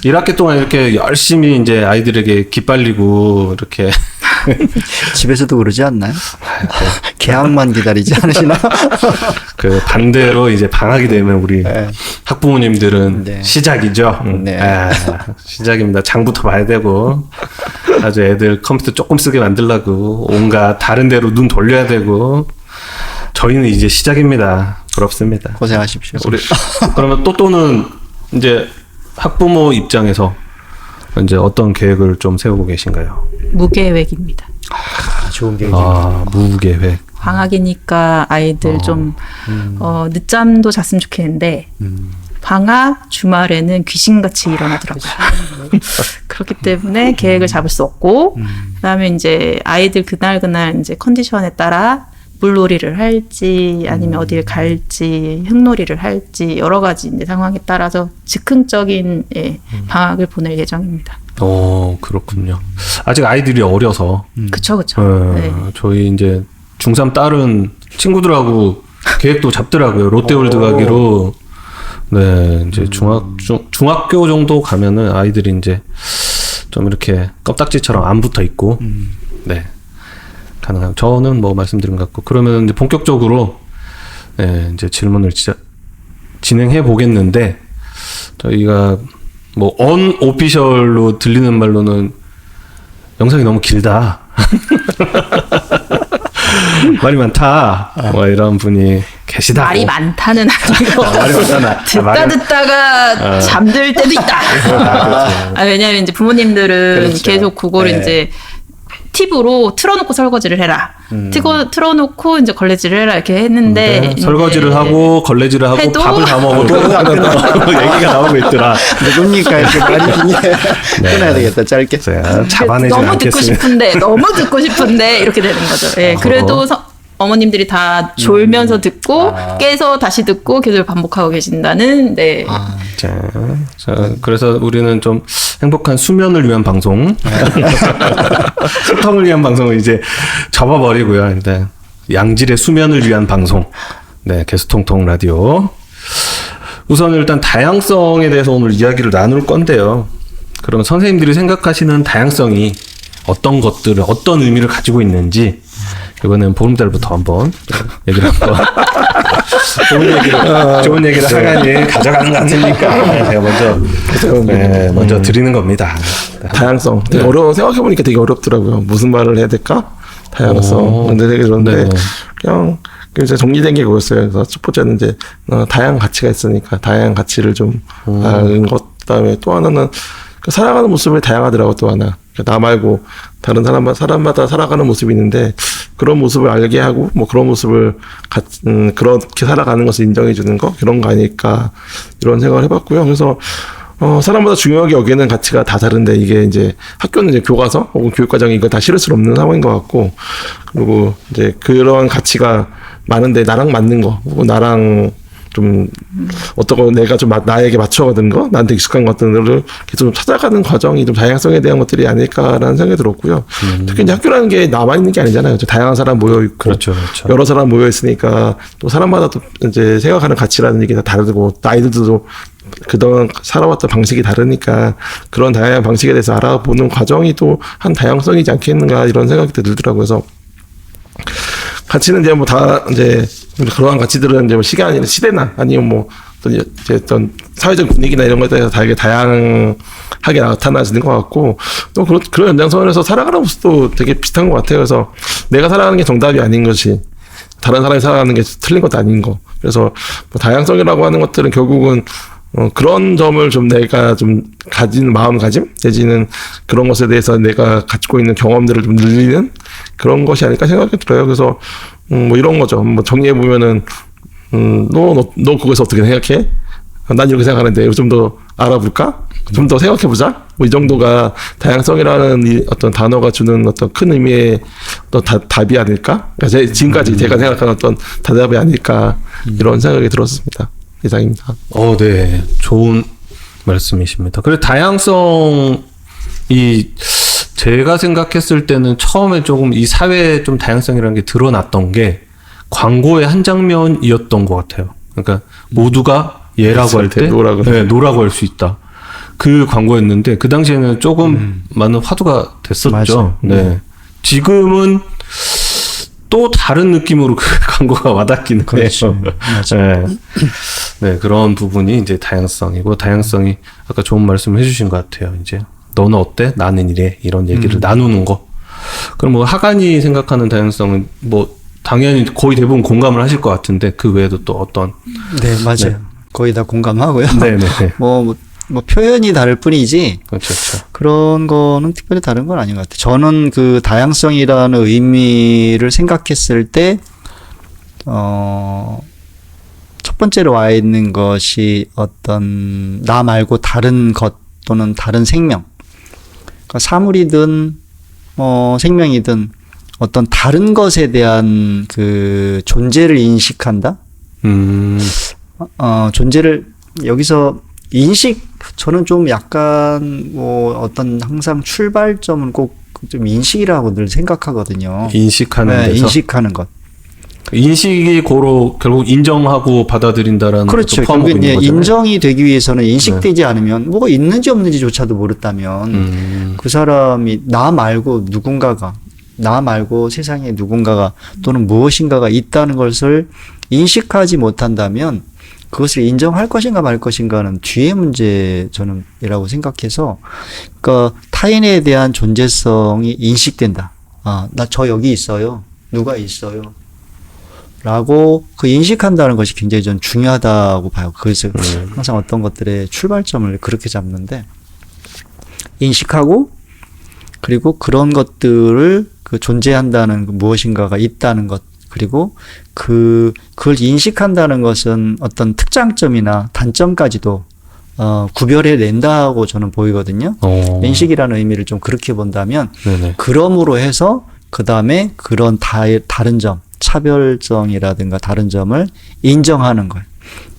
1학기 동안 이렇게 열심히 이제 아이들에게 기빨리고 이렇게 집에서도 그러지 않나요? 개학만 기다리지 않으시나? 그 반대로 이제 방학이 되면 우리 네. 학부모님들은 네. 시작이죠. 네. 시작입니다. 장부터 봐야 되고 아주 애들 컴퓨터 조금 쓰게 만들라고 온갖 다른 데로 눈 돌려야 되고 저희는 이제 시작입니다. 부럽습니다. 고생하십시오. 우리 그러면 또는 이제 학부모 입장에서 이제 어떤 계획을 좀 세우고 계신가요? 무계획입니다. 좋은 계획입니다. 무계획. 방학이니까 아이들 좀 늦잠도 잤으면 좋겠는데 방학 주말에는 귀신같이 일어나더라고요. 그렇기 때문에 계획을 잡을 수 없고 그다음에 이제 아이들 그날 이제 컨디션에 따라 물놀이를 할지 아니면 어디를 갈지 흙놀이를 할지 여러 가지 이제 상황에 따라서 즉흥적인 방학을 보낼 예정입니다. 그렇군요. 아직 아이들이 어려서. 그쵸. 네. 저희 이제 중3 딸은 친구들하고 계획도 잡더라고요. 롯데월드 가기로. 네, 이제 중학교 정도 가면은 아이들이 이제 좀 이렇게 껍딱지처럼 안 붙어 있고, 네, 가능하고. 저는 뭐 말씀드린 것 같고, 그러면 이제 본격적으로, 네, 이제 질문을 진행해 보겠는데, 저희가 뭐, 언오피셜로 들리는 말로는 영상이 너무 길다. 말이 많다. 뭐 이런 분이 계시다. 말이 많다는 아니고 말이 많잖아. 듣다가 잠들 때도 있다. 왜냐하면 이제 부모님들은 그렇죠. 계속 그거를 네. 이제 팁으로 틀어놓고 설거지를 해라. 틀어놓고 이제 걸레질을 해라 이렇게 했는데 설거지를 하고 걸레질을 하고 해도 밥을 다 먹어도 얘기가 나오고 있더라. 누굽니까? 이렇게 말이 끊어야 되겠다. 짧게. 잡아내지 너무 듣고 않겠습니다. 너무 듣고 싶은데 이렇게 되는 거죠. 예, 그래도 어머님들이 다 졸면서 듣고 깨서 다시 듣고 계속 반복하고 계신다는 네. 자, 그래서 우리는 좀 행복한 수면을 위한 방송, 소통을 위한 방송을 이제 접어버리고요. 일단 양질의 수면을 위한 방송, 네, 개수통통 라디오. 우선 일단 다양성에 대해서 오늘 이야기를 나눌 건데요. 그러면 선생님들이 생각하시는 다양성이 어떤 것들을 어떤 의미를 가지고 있는지 이번엔 보름달부터 한번 얘기를 한번 좋은 얘기를 하간이 가져가는 것 같으니까 제가 먼저 드리는 겁니다. 다양성. 되게 생각해보니까 되게 어렵더라고요. 무슨 말을 해야 될까? 다양성. 근데 되게 그런데 그냥 이제 정리된 게 그거였어요. 그래서 첫 번째는 이제 다양한 가치가 있으니까 다양한 가치를 좀 아는 것. 그다음에 또 하나는 살아가는 모습이 다양하더라고. 또 하나. 나 말고 다른 사람마다 살아가는 모습이 있는데 그런 모습을 알게 하고 뭐 그런 모습을 그렇게 살아가는 것을 인정해 주는 거 그런 거 아닐까 이런 생각을 해봤고요. 그래서 사람마다 중요하게 여기는 가치가 다 다른데 이게 이제 학교는 이제 교과서 혹은 교육과정이 이거 다 실을 수 없는 상황인 것 같고 그리고 이제 그런 가치가 많은데 나랑 맞는 거 혹은 나랑 좀 어떤 거 내가 좀 나에게 맞춰가는 거 나한테 익숙한 것들을 계속 좀 찾아가는 과정이 좀 다양성에 대한 것들이 아닐까라는 생각이 들었고요. 특히 이제 학교라는 게 나만 있는 게 아니잖아요. 다양한 사람 모여 있고 그렇죠. 여러 사람 모여 있으니까 또 사람마다 또 이제 생각하는 가치라는 게 다 다르고 나이들도 그동안 살아왔던 방식이 다르니까 그런 다양한 방식에 대해서 알아보는 과정이 또 한 다양성이지 않겠는가 이런 생각이 들더라고요. 그래서 가치는 이제 뭐 다 이제 그러한 가치들은 이제 뭐 시대나 아니면 뭐 이제 어떤 사회적 분위기나 이런 것에 대해서 되게 다양하게 나타나지는 것 같고 또 그런 연장선에서 살아가는 모습도 되게 비슷한 것 같아요. 그래서 내가 살아가는 게 정답이 아닌 것이 다른 사람이 살아가는 게 틀린 것도 아닌 거. 그래서 뭐 다양성이라고 하는 것들은 결국은 그런 점을 좀 내가 좀 가진 마음가짐 내지는 그런 것에 대해서 내가 가지고 있는 경험들을 좀 늘리는 그런 것이 아닐까 생각이 들어요. 그래서 뭐 이런 거죠. 뭐 정리해 보면은 너 그거에서 어떻게 생각해? 난 이렇게 생각하는데 좀 더 알아볼까? 좀 더 생각해보자. 뭐 이 정도가 다양성이라는 이 어떤 단어가 주는 어떤 큰 의미의 어떤 답이 아닐까? 그러니까 지금까지 제가 생각하는 어떤 답이 아닐까 이런 생각이 들었습니다. 이상입니다. 네, 좋은 말씀이십니다. 그리고 다양성이 제가 생각했을 때는 처음에 조금 이 사회에 좀 다양성이라는 게 드러났던 게 광고의 한 장면이었던 것 같아요. 그러니까 모두가 얘라고 할 때 노라고 할 수 있다. 그 광고였는데 그 당시에는 조금 많은 화두가 됐었죠. 맞아요. 네. 지금은 또 다른 느낌으로 그 광고가 와닿기는 그렇죠. 해요. 맞아요. 네. 네, 그런 부분이 이제 다양성이고 다양성이 아까 좋은 말씀을 해주신 것 같아요. 이제 너는 어때? 나는 이래. 이런 얘기를 나누는 거. 그럼 뭐 하간이 생각하는 다양성은 뭐 당연히 거의 대부분 공감을 하실 것 같은데 그 외에도 또 어떤? 네, 맞아요. 네. 거의 다 공감하고요. 네네. 뭐 표현이 다를 뿐이지 그렇죠. 그런 거는 특별히 다른 건 아닌 것 같아요. 저는 그 다양성이라는 의미를 생각했을 때, 첫 번째로 와 있는 것이 어떤 나 말고 다른 것 또는 다른 생명. 그러니까 사물이든 생명이든 어떤 다른 것에 대한 그 존재를 인식한다. 존재를 여기서 인식 저는 좀 약간 뭐 어떤 항상 출발점은 꼭 좀 인식이라고 늘 생각하거든요. 인식하는 네, 데서 인식하는 것. 인식이 고로 결국 인정하고 받아들인다라는 그렇죠. 것도 포함하고 결국 있는 거잖아요. 인정이 되기 위해서는 인식되지 않으면 뭐가 있는지 없는지조차도 모른다면 그 사람이 나 말고 누군가가 나 말고 세상에 누군가가 또는 무엇인가가 있다는 것을 인식하지 못한다면 그것을 인정할 것인가 말 것인가는 뒤의 문제 저는 이라고 생각해서 그러니까 타인에 대한 존재성이 인식된다. 나 저 여기 있어요. 누가 있어요. 라고 그 인식한다는 것이 굉장히 전 중요하다고 봐요. 그래서 항상 어떤 것들의 출발점을 그렇게 잡는데 인식하고 그리고 그런 것들을 그 존재한다는 그 무엇인가가 있다는 것 그리고 그걸 인식한다는 것은 어떤 특장점이나 단점까지도 구별해 낸다고 저는 보이거든요. 인식이라는 의미를 좀 그렇게 본다면 네네. 그럼으로 해서 그 다음에 그런 다른 점, 차별성이라든가 다른 점을 인정하는 거예요.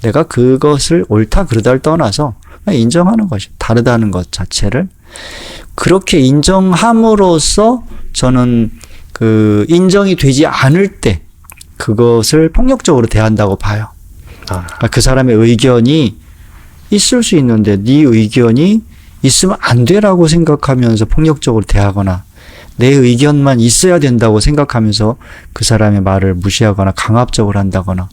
내가 그것을 옳다 그르다를 떠나서 인정하는 것이 다르다는 것 자체를 그렇게 인정함으로써 저는 그 인정이 되지 않을 때 그것을 폭력적으로 대한다고 봐요. 그 사람의 의견이 있을 수 있는데 네 의견이 있으면 안 되라고 생각하면서 폭력적으로 대하거나 내 의견만 있어야 된다고 생각하면서 그 사람의 말을 무시하거나 강압적으로 한다거나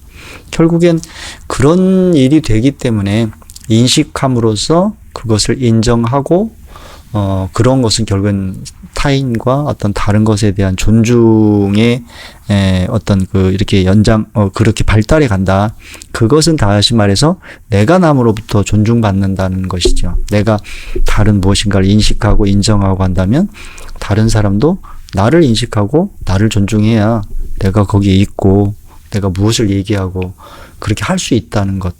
결국엔 그런 일이 되기 때문에 인식함으로써 그것을 인정하고 그런 것은 결국은 타인과 어떤 다른 것에 대한 존중의 어떤 그 이렇게 그렇게 발달해 간다. 그것은 다시 말해서 내가 남으로부터 존중받는다는 것이죠. 내가 다른 무엇인가를 인식하고 인정하고 한다면 다른 사람도 나를 인식하고 나를 존중해야 내가 거기에 있고 내가 무엇을 얘기하고 그렇게 할 수 있다는 것.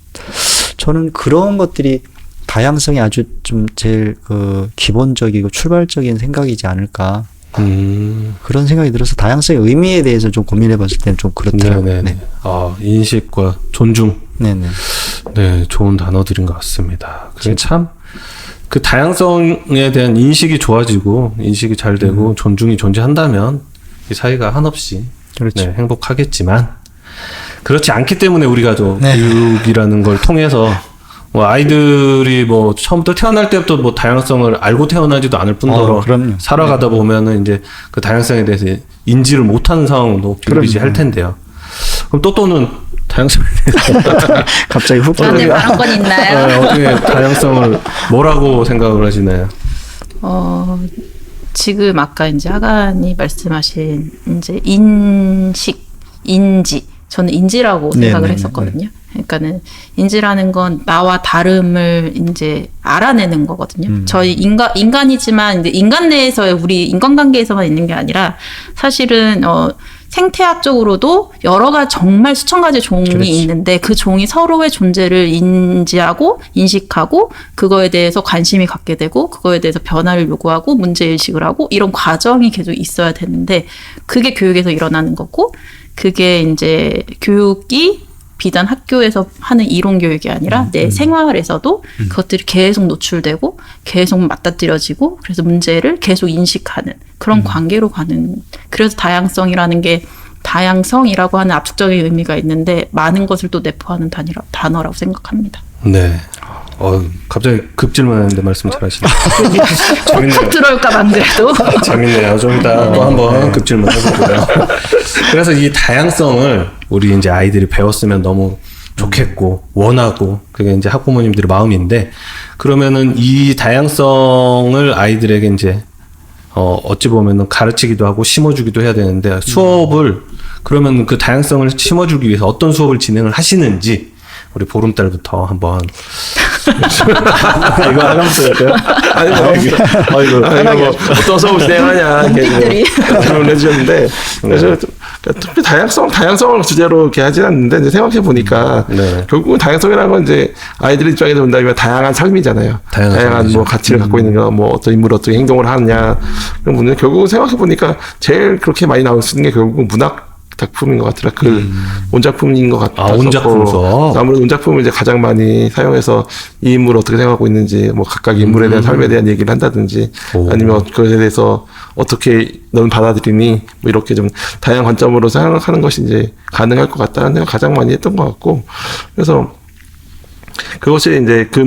저는 그런 것들이 다양성이 아주 좀 제일 그 기본적이고 출발적인 생각이지 않을까. 그런 생각이 들어서 다양성의 의미에 대해서 좀 고민해 봤을 때는 좀 그렇더라고요. 네. 인식과 존중. 네네. 네, 좋은 단어들인 것 같습니다. 참, 그 다양성에 대한 인식이 좋아지고, 인식이 잘 되고, 존중이 존재한다면, 이 사회가 한없이 그렇죠. 네, 행복하겠지만, 그렇지 않기 때문에 우리가 또 네. 교육이라는 걸 통해서, 뭐 아이들이 뭐 처음부터 태어날 때부터 뭐 다양성을 알고 태어나지도 않을 뿐더러 그럼요. 살아가다 보면은 이제 그 다양성에 대해서 인지를 못하는 상황도 비일비재할 텐데요. 그럼 또는 다양성에 대해서 갑자기 훅 저한테 들어오니까. 발언권 있나요? 네, 어떻게 다양성을 뭐라고 생각을 하시나요? 지금 아까 이제 하관이 말씀하신 이제 인식, 인지. 저는 인지라고 생각을 네네네. 했었거든요. 그러니까는 인지라는 건 나와 다름을 이제 알아내는 거거든요. 저희 인간이지만 이제 인간 내에서의 우리 인간관계에서만 있는 게 아니라 사실은 생태학적으로도 여러 가지 정말 수천 가지 종이 그렇지. 있는데 그 종이 서로의 존재를 인지하고 인식하고 그거에 대해서 관심이 갖게 되고 그거에 대해서 변화를 요구하고 문제의식을 하고 이런 과정이 계속 있어야 되는데 그게 교육에서 일어나는 거고 그게 이제 교육이 비단 학교에서 하는 이론 교육이 아니라 내 생활에서도 그것들이 계속 노출되고 계속 맞닥뜨려지고 그래서 문제를 계속 인식하는 그런 관계로 가는 그래서 다양성이라는 게 다양성이라고 하는 압축적인 의미가 있는데 많은 것을 또 내포하는 단어라고 생각합니다. 네. 갑자기 급질문했는데 말씀 잘하시네요. 재밌네요. 툭 들어올까 안 그래도. 재밌네요. 좀 이따 또 한번 급질문 해보고요. 그래서 이 다양성을 우리 이제 아이들이 배웠으면 너무 좋겠고 원하고 그게 이제 학부모님들의 마음인데 그러면은 이 다양성을 아이들에게 이제 어찌 보면은 가르치기도 하고 심어주기도 해야 되는데 수업을 그러면 그 다양성을 심어주기 위해서 어떤 수업을 진행을 하시는지 우리 보름달부터 한번 이거 하면서 할까요? 아니 뭐 어떤 수업을 진행하냐 원픽들이. 질문을 해주셨는데 그래서 특히 다양성을 주제로 이렇게 하진 않는데 이제 생각해 보니까 네. 결국은 다양성이라는 건 이제 아이들 입장에서 본다면 다양한 삶이잖아요. 다양한 삶이죠. 뭐 가치를 갖고 있는 거, 뭐 어떤 인물이 어떻게 행동을 하느냐 그런 분들 결국은 생각해 보니까 제일 그렇게 많이 나올 수 있는 게 결국은 문학 작품인 것 같더라. 원작품인 것 같아서. 원작품 수업. 아무래도 원작품을 이제 가장 많이 사용해서 이 인물을 어떻게 생각하고 있는지, 뭐 각각 인물에 대한 삶에 대한 얘기를 한다든지, 오. 아니면 그것에 대해서 어떻게 너는 받아들이니, 뭐 이렇게 좀 다양한 관점으로 생각하는 것이 이제 가능할 것 같다는 생각 가장 많이 했던 것 같고, 그래서 그것이 이제 그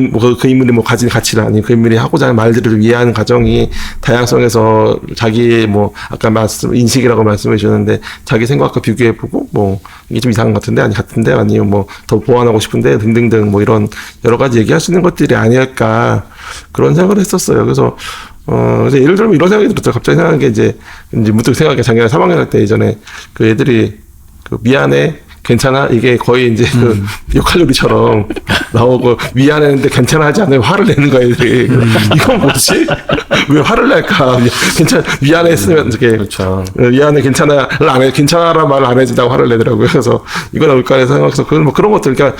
인물이 뭐 가진 가치나 아니면 그 인물이 하고자 하는 말들을 이해하는 과정이 다양성에서 자기의 뭐 아까 인식이라고 말씀해 주셨는데 자기 생각과 비교해 보고 뭐 이게 좀 이상한 것 같은데 아니면 뭐 더 보완하고 싶은데 등등등 뭐 이런 여러 가지 얘기할 수 있는 것들이 아닐까 그런 생각을 했었어요. 그래서 이제 예를 들면 이런 생각이 들었어요. 갑자기 생각한 게 이제 문득 생각해 작년에 3학년 할 때 예전에 그 애들이 그 미안해 괜찮아? 이게 거의 이제 그 역할놀이처럼 나오고 미안했는데 괜찮아 하지 않으면 화를 내는 거야, 애들이. 이건 뭐지? 왜 화를 낼까? 미안했으면 이렇게. 그렇죠. 미안해, 괜찮아를 안 해, 괜찮아란 말을 안 해준다고 화를 내더라고요. 그래서 이건 뭘까 해서 생각해서 뭐 그런 것들. 그러니까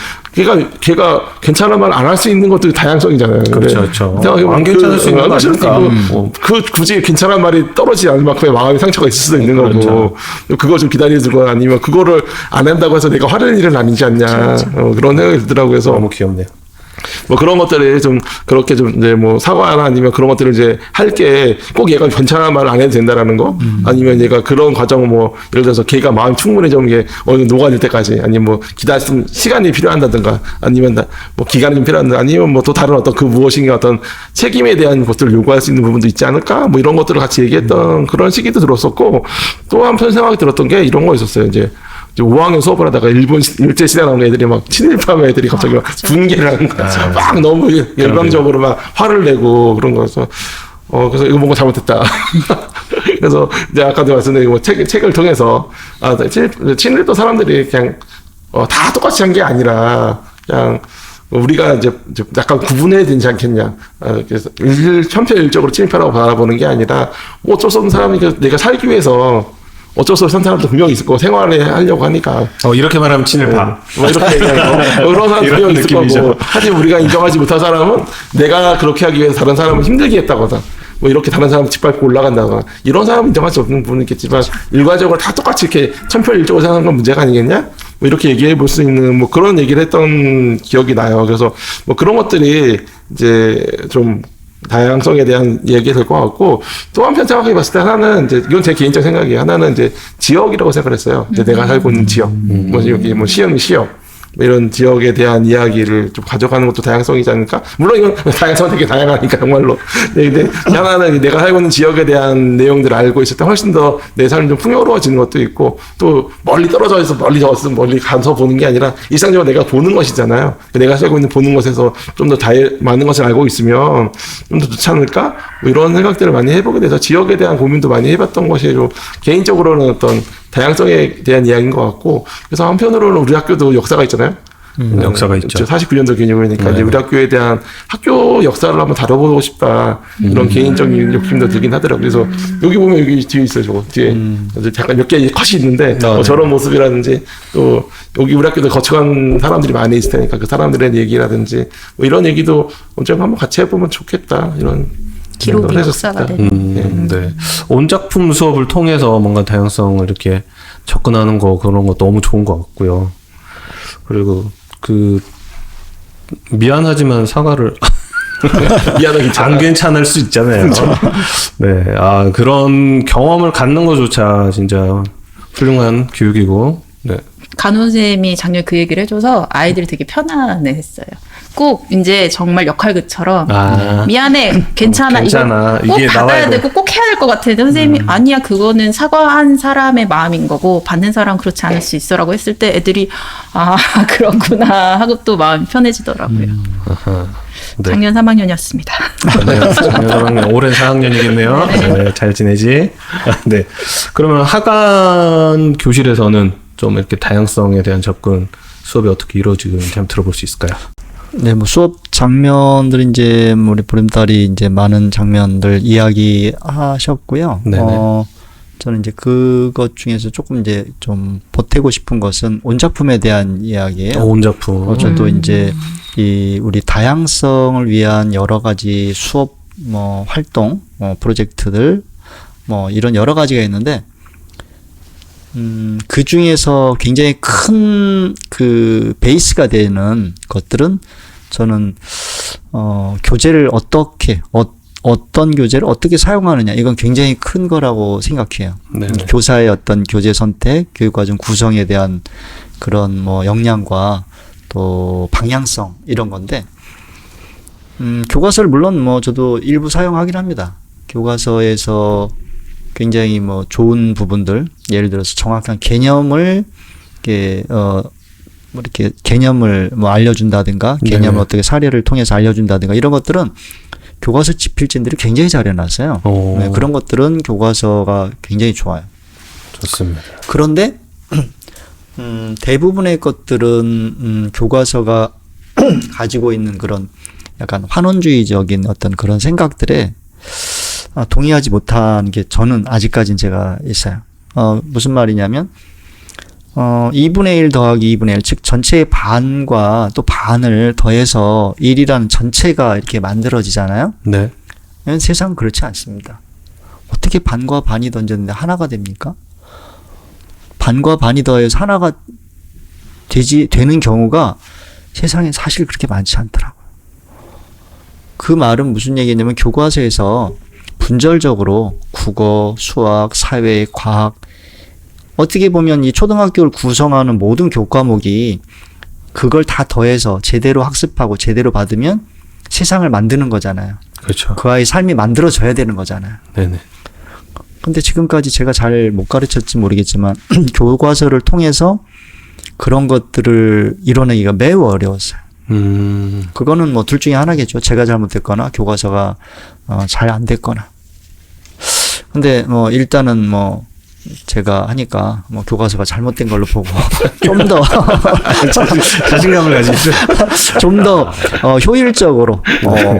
걔가 괜찮아 말 안 할 수 있는 것들이 다양성이잖아요. 그렇죠, 그렇죠. 생각해보면 안 괜찮을 수 있는 거 아닙니까? 굳이 괜찮은 말이 떨어지지 않을 만큼의 마음의 상처가 있을 수도 있는 그렇죠. 거고, 그거 좀 기다려주거나 아니면 그거를 안 한다고 해서 내가 화를 낼 일은 아니지 않냐. 그런 생각이 들더라고요. 그래서 너무 귀엽네요. 뭐 그런 것들을 좀 그렇게 좀 이제 뭐 사과나 아니면 그런 것들을 이제 할 게 꼭 얘가 괜찮은 말을 안 해도 된다라는 거 아니면 얘가 그런 과정을 뭐 예를 들어서 걔가 마음 충분해지는 게 어느 녹아질 때까지 아니면 뭐 기다렸으면 시간이 필요한다든가 아니면 뭐 기간이 좀 필요한다 아니면 뭐 또 다른 어떤 그 무엇인가 어떤 책임에 대한 것들을 요구할 수 있는 부분도 있지 않을까 뭐 이런 것들을 같이 얘기했던 그런 시기도 들었었고 또 한편 생각이 들었던 게 이런 거 있었어요. 이제 5학년 수업을 하다가 일제 시대 나오는 애들이 막 친일파면 애들이 갑자기 막 붕괴를 하는 거야. 막 너무 열광적으로 막 화를 내고 그런 거여서 그래서 이거 뭔가 잘못했다. 그래서 이제 아까도 말씀드린 뭐 책을 통해서 친일도 사람들이 그냥 다 똑같이 한 게 아니라 그냥 우리가 이제 약간 구분해야 되지 않겠냐. 그래서 편편일적으로 친일파라고 바라보는 게 아니라 뭐 어쩔 수 없는 사람이 내가 살기 위해서 어쩔 수 없이 산 사람도 분명히 있을 거고 생활을 하려고 하니까 이렇게 말하면 친일파. 뭐 이렇게 얘기하고 그런 사람 분명히 있을 느낌이죠. 거고 하지만 우리가 인정하지 못한 사람은 내가 그렇게 하기 위해서 다른 사람을 힘들게 했다거나 뭐 이렇게 다른 사람 짓밟고 올라간다거나 이런 사람은 인정할 수 없는 부분은 있겠지만 일괄적으로 다 똑같이 이렇게 천편일적으로 생각하는 건 문제가 아니겠냐? 뭐 이렇게 얘기해 볼 수 있는 뭐 그런 얘기를 했던 기억이 나요. 그래서 뭐 그런 것들이 이제 좀 다양성에 대한 얘기가 될 것 같고 또 한편 생각해 봤을 때 하나는 이제 이건 제 개인적 생각이에요. 하나는 이제 지역이라고 생각을 했어요. 이제 내가 살고 있는 지역. 뭐 여기 뭐 시흥 시역. 뭐 이런 지역에 대한 이야기를 좀 가져가는 것도 다양성이지 않을까? 물론 이건 다양성은 되게 다양하니까 정말로. 근데 하나는 내가 살고 있는 지역에 대한 내용들을 알고 있을 때 훨씬 더 내 삶이 좀 풍요로워지는 것도 있고, 또 멀리 떨어져 있어 멀리 가서 보는 게 아니라 일상적으로 내가 보는 것이잖아요. 내가 살고 있는 보는 것에서 좀 더 많은 것을 알고 있으면 좀 더 좋지 않을까? 뭐 이런 생각들을 많이 해보게 돼서 지역에 대한 고민도 많이 해봤던 것이 좀 개인적으로는 어떤 다양성에 대한 이야기인 것 같고, 그래서 한편으로는 우리 학교도 역사가 있잖아요. 역사가 있죠. 49년도 기념이니까 이제 우리 학교에 대한 학교 역사를 한번 다뤄보고 싶다, 이런 개인적인 욕심도 들긴 하더라고요. 그래서 여기 보면 여기 뒤에 있어요. 저거 뒤에 잠깐 몇 개 컷이 있는데 저런 모습이라든지, 또 여기 우리 학교도 거쳐간 사람들이 많이 있을 테니까 그 사람들의 얘기라든지 뭐 이런 얘기도 언젠가 한번 같이 해보면 좋겠다, 이런 기록이 역사가 되는. 네. 온작품 수업을 통해서 뭔가 다양성을 이렇게 접근하는 거, 그런 거 너무 좋은 것 같고요. 그리고 미안하지만 사과를 안 괜찮을 수 있잖아요. 네, 그런 경험을 갖는 것조차 진짜 훌륭한 교육이고, 네. 간호쌤이 작년 그 얘기를 해줘서 아이들이 되게 편안해했어요. 꼭 이제 정말 역할극처럼 미안해, 괜찮아, 괜찮아. 이거 꼭 이게 받아야 나와야 되고 꼭 해야 될 것 같아. 선생님이 아니야, 그거는 사과한 사람의 마음인 거고 받는 사람은 그렇지 않을 수 있어라고 했을 때 애들이 그렇구나 하고 또 마음이 편해지더라고요. 네. 작년 3학년이었습니다. 네, 작년 3학년, 올해 4학년이겠네요. 네, 잘 지내지? 네. 그러면 하간 교실에서는 좀 이렇게 다양성에 대한 접근, 수업이 어떻게 이루어지는지 한번 들어볼 수 있을까요? 네, 뭐 수업 장면들 이제 우리 보름달이 이제 많은 장면들 이야기하셨고요. 네네. 저는 이제 그것 중에서 조금 이제 좀 보태고 싶은 것은 온작품에 대한 이야기예요. 온작품. 저도 이제 이 우리 다양성을 위한 여러 가지 수업 활동, 프로젝트들 이런 여러 가지가 있는데, 그 중에서 굉장히 큰 그 베이스가 되는 것들은 저는 교재를 어떤 교재를 어떻게 사용하느냐, 이건 굉장히 큰 거라고 생각해요. 네네. 교사의 어떤 교재 선택, 교육과정 구성에 대한 그런 역량과 또 방향성, 이런 건데, 교과서를 물론 저도 일부 사용하긴 합니다. 교과서에서 굉장히 좋은 부분들, 예를 들어서 정확한 개념을 이렇게 개념을 알려준다든가, 개념을 네네. 어떻게 사례를 통해서 알려준다든가, 이런 것들은 교과서 집필진들이 굉장히 잘 해놨어요. 네, 그런 것들은 교과서가 굉장히 좋아요. 좋습니다. 그런데 대부분의 것들은 교과서가 가지고 있는 그런 약간 환원주의적인 어떤 그런 생각들에 동의하지 못한 게 저는 아직까지는 제가 있어요. 무슨 말이냐면 2분의 1 더하기 2분의 1, 즉 전체의 반과 또 반을 더해서 1이라는 전체가 이렇게 만들어지잖아요. 네. 세상은 그렇지 않습니다. 어떻게 반과 반이 던졌는데 하나가 됩니까? 반과 반이 더해서 하나가 되는 경우가 세상에 사실 그렇게 많지 않더라고요. 그 말은 무슨 얘기냐면, 교과서에서 분절적으로 국어, 수학, 사회, 과학, 어떻게 보면 이 초등학교를 구성하는 모든 교과목이 그걸 다 더해서 제대로 학습하고 제대로 받으면 세상을 만드는 거잖아요. 그렇죠. 그 아이의 삶이 만들어져야 되는 거잖아요. 네네. 근데 지금까지 제가 잘 못 가르쳤지 모르겠지만 교과서를 통해서 그런 것들을 이뤄내기가 매우 어려웠어요. 그거는 둘 중에 하나겠죠. 제가 잘못했거나 교과서가 잘 안 됐거나. 근데 일단은 제가 하니까 교과서가 잘못된 걸로 보고 좀 더 자신감을 가지십시오. 좀 더 효율적으로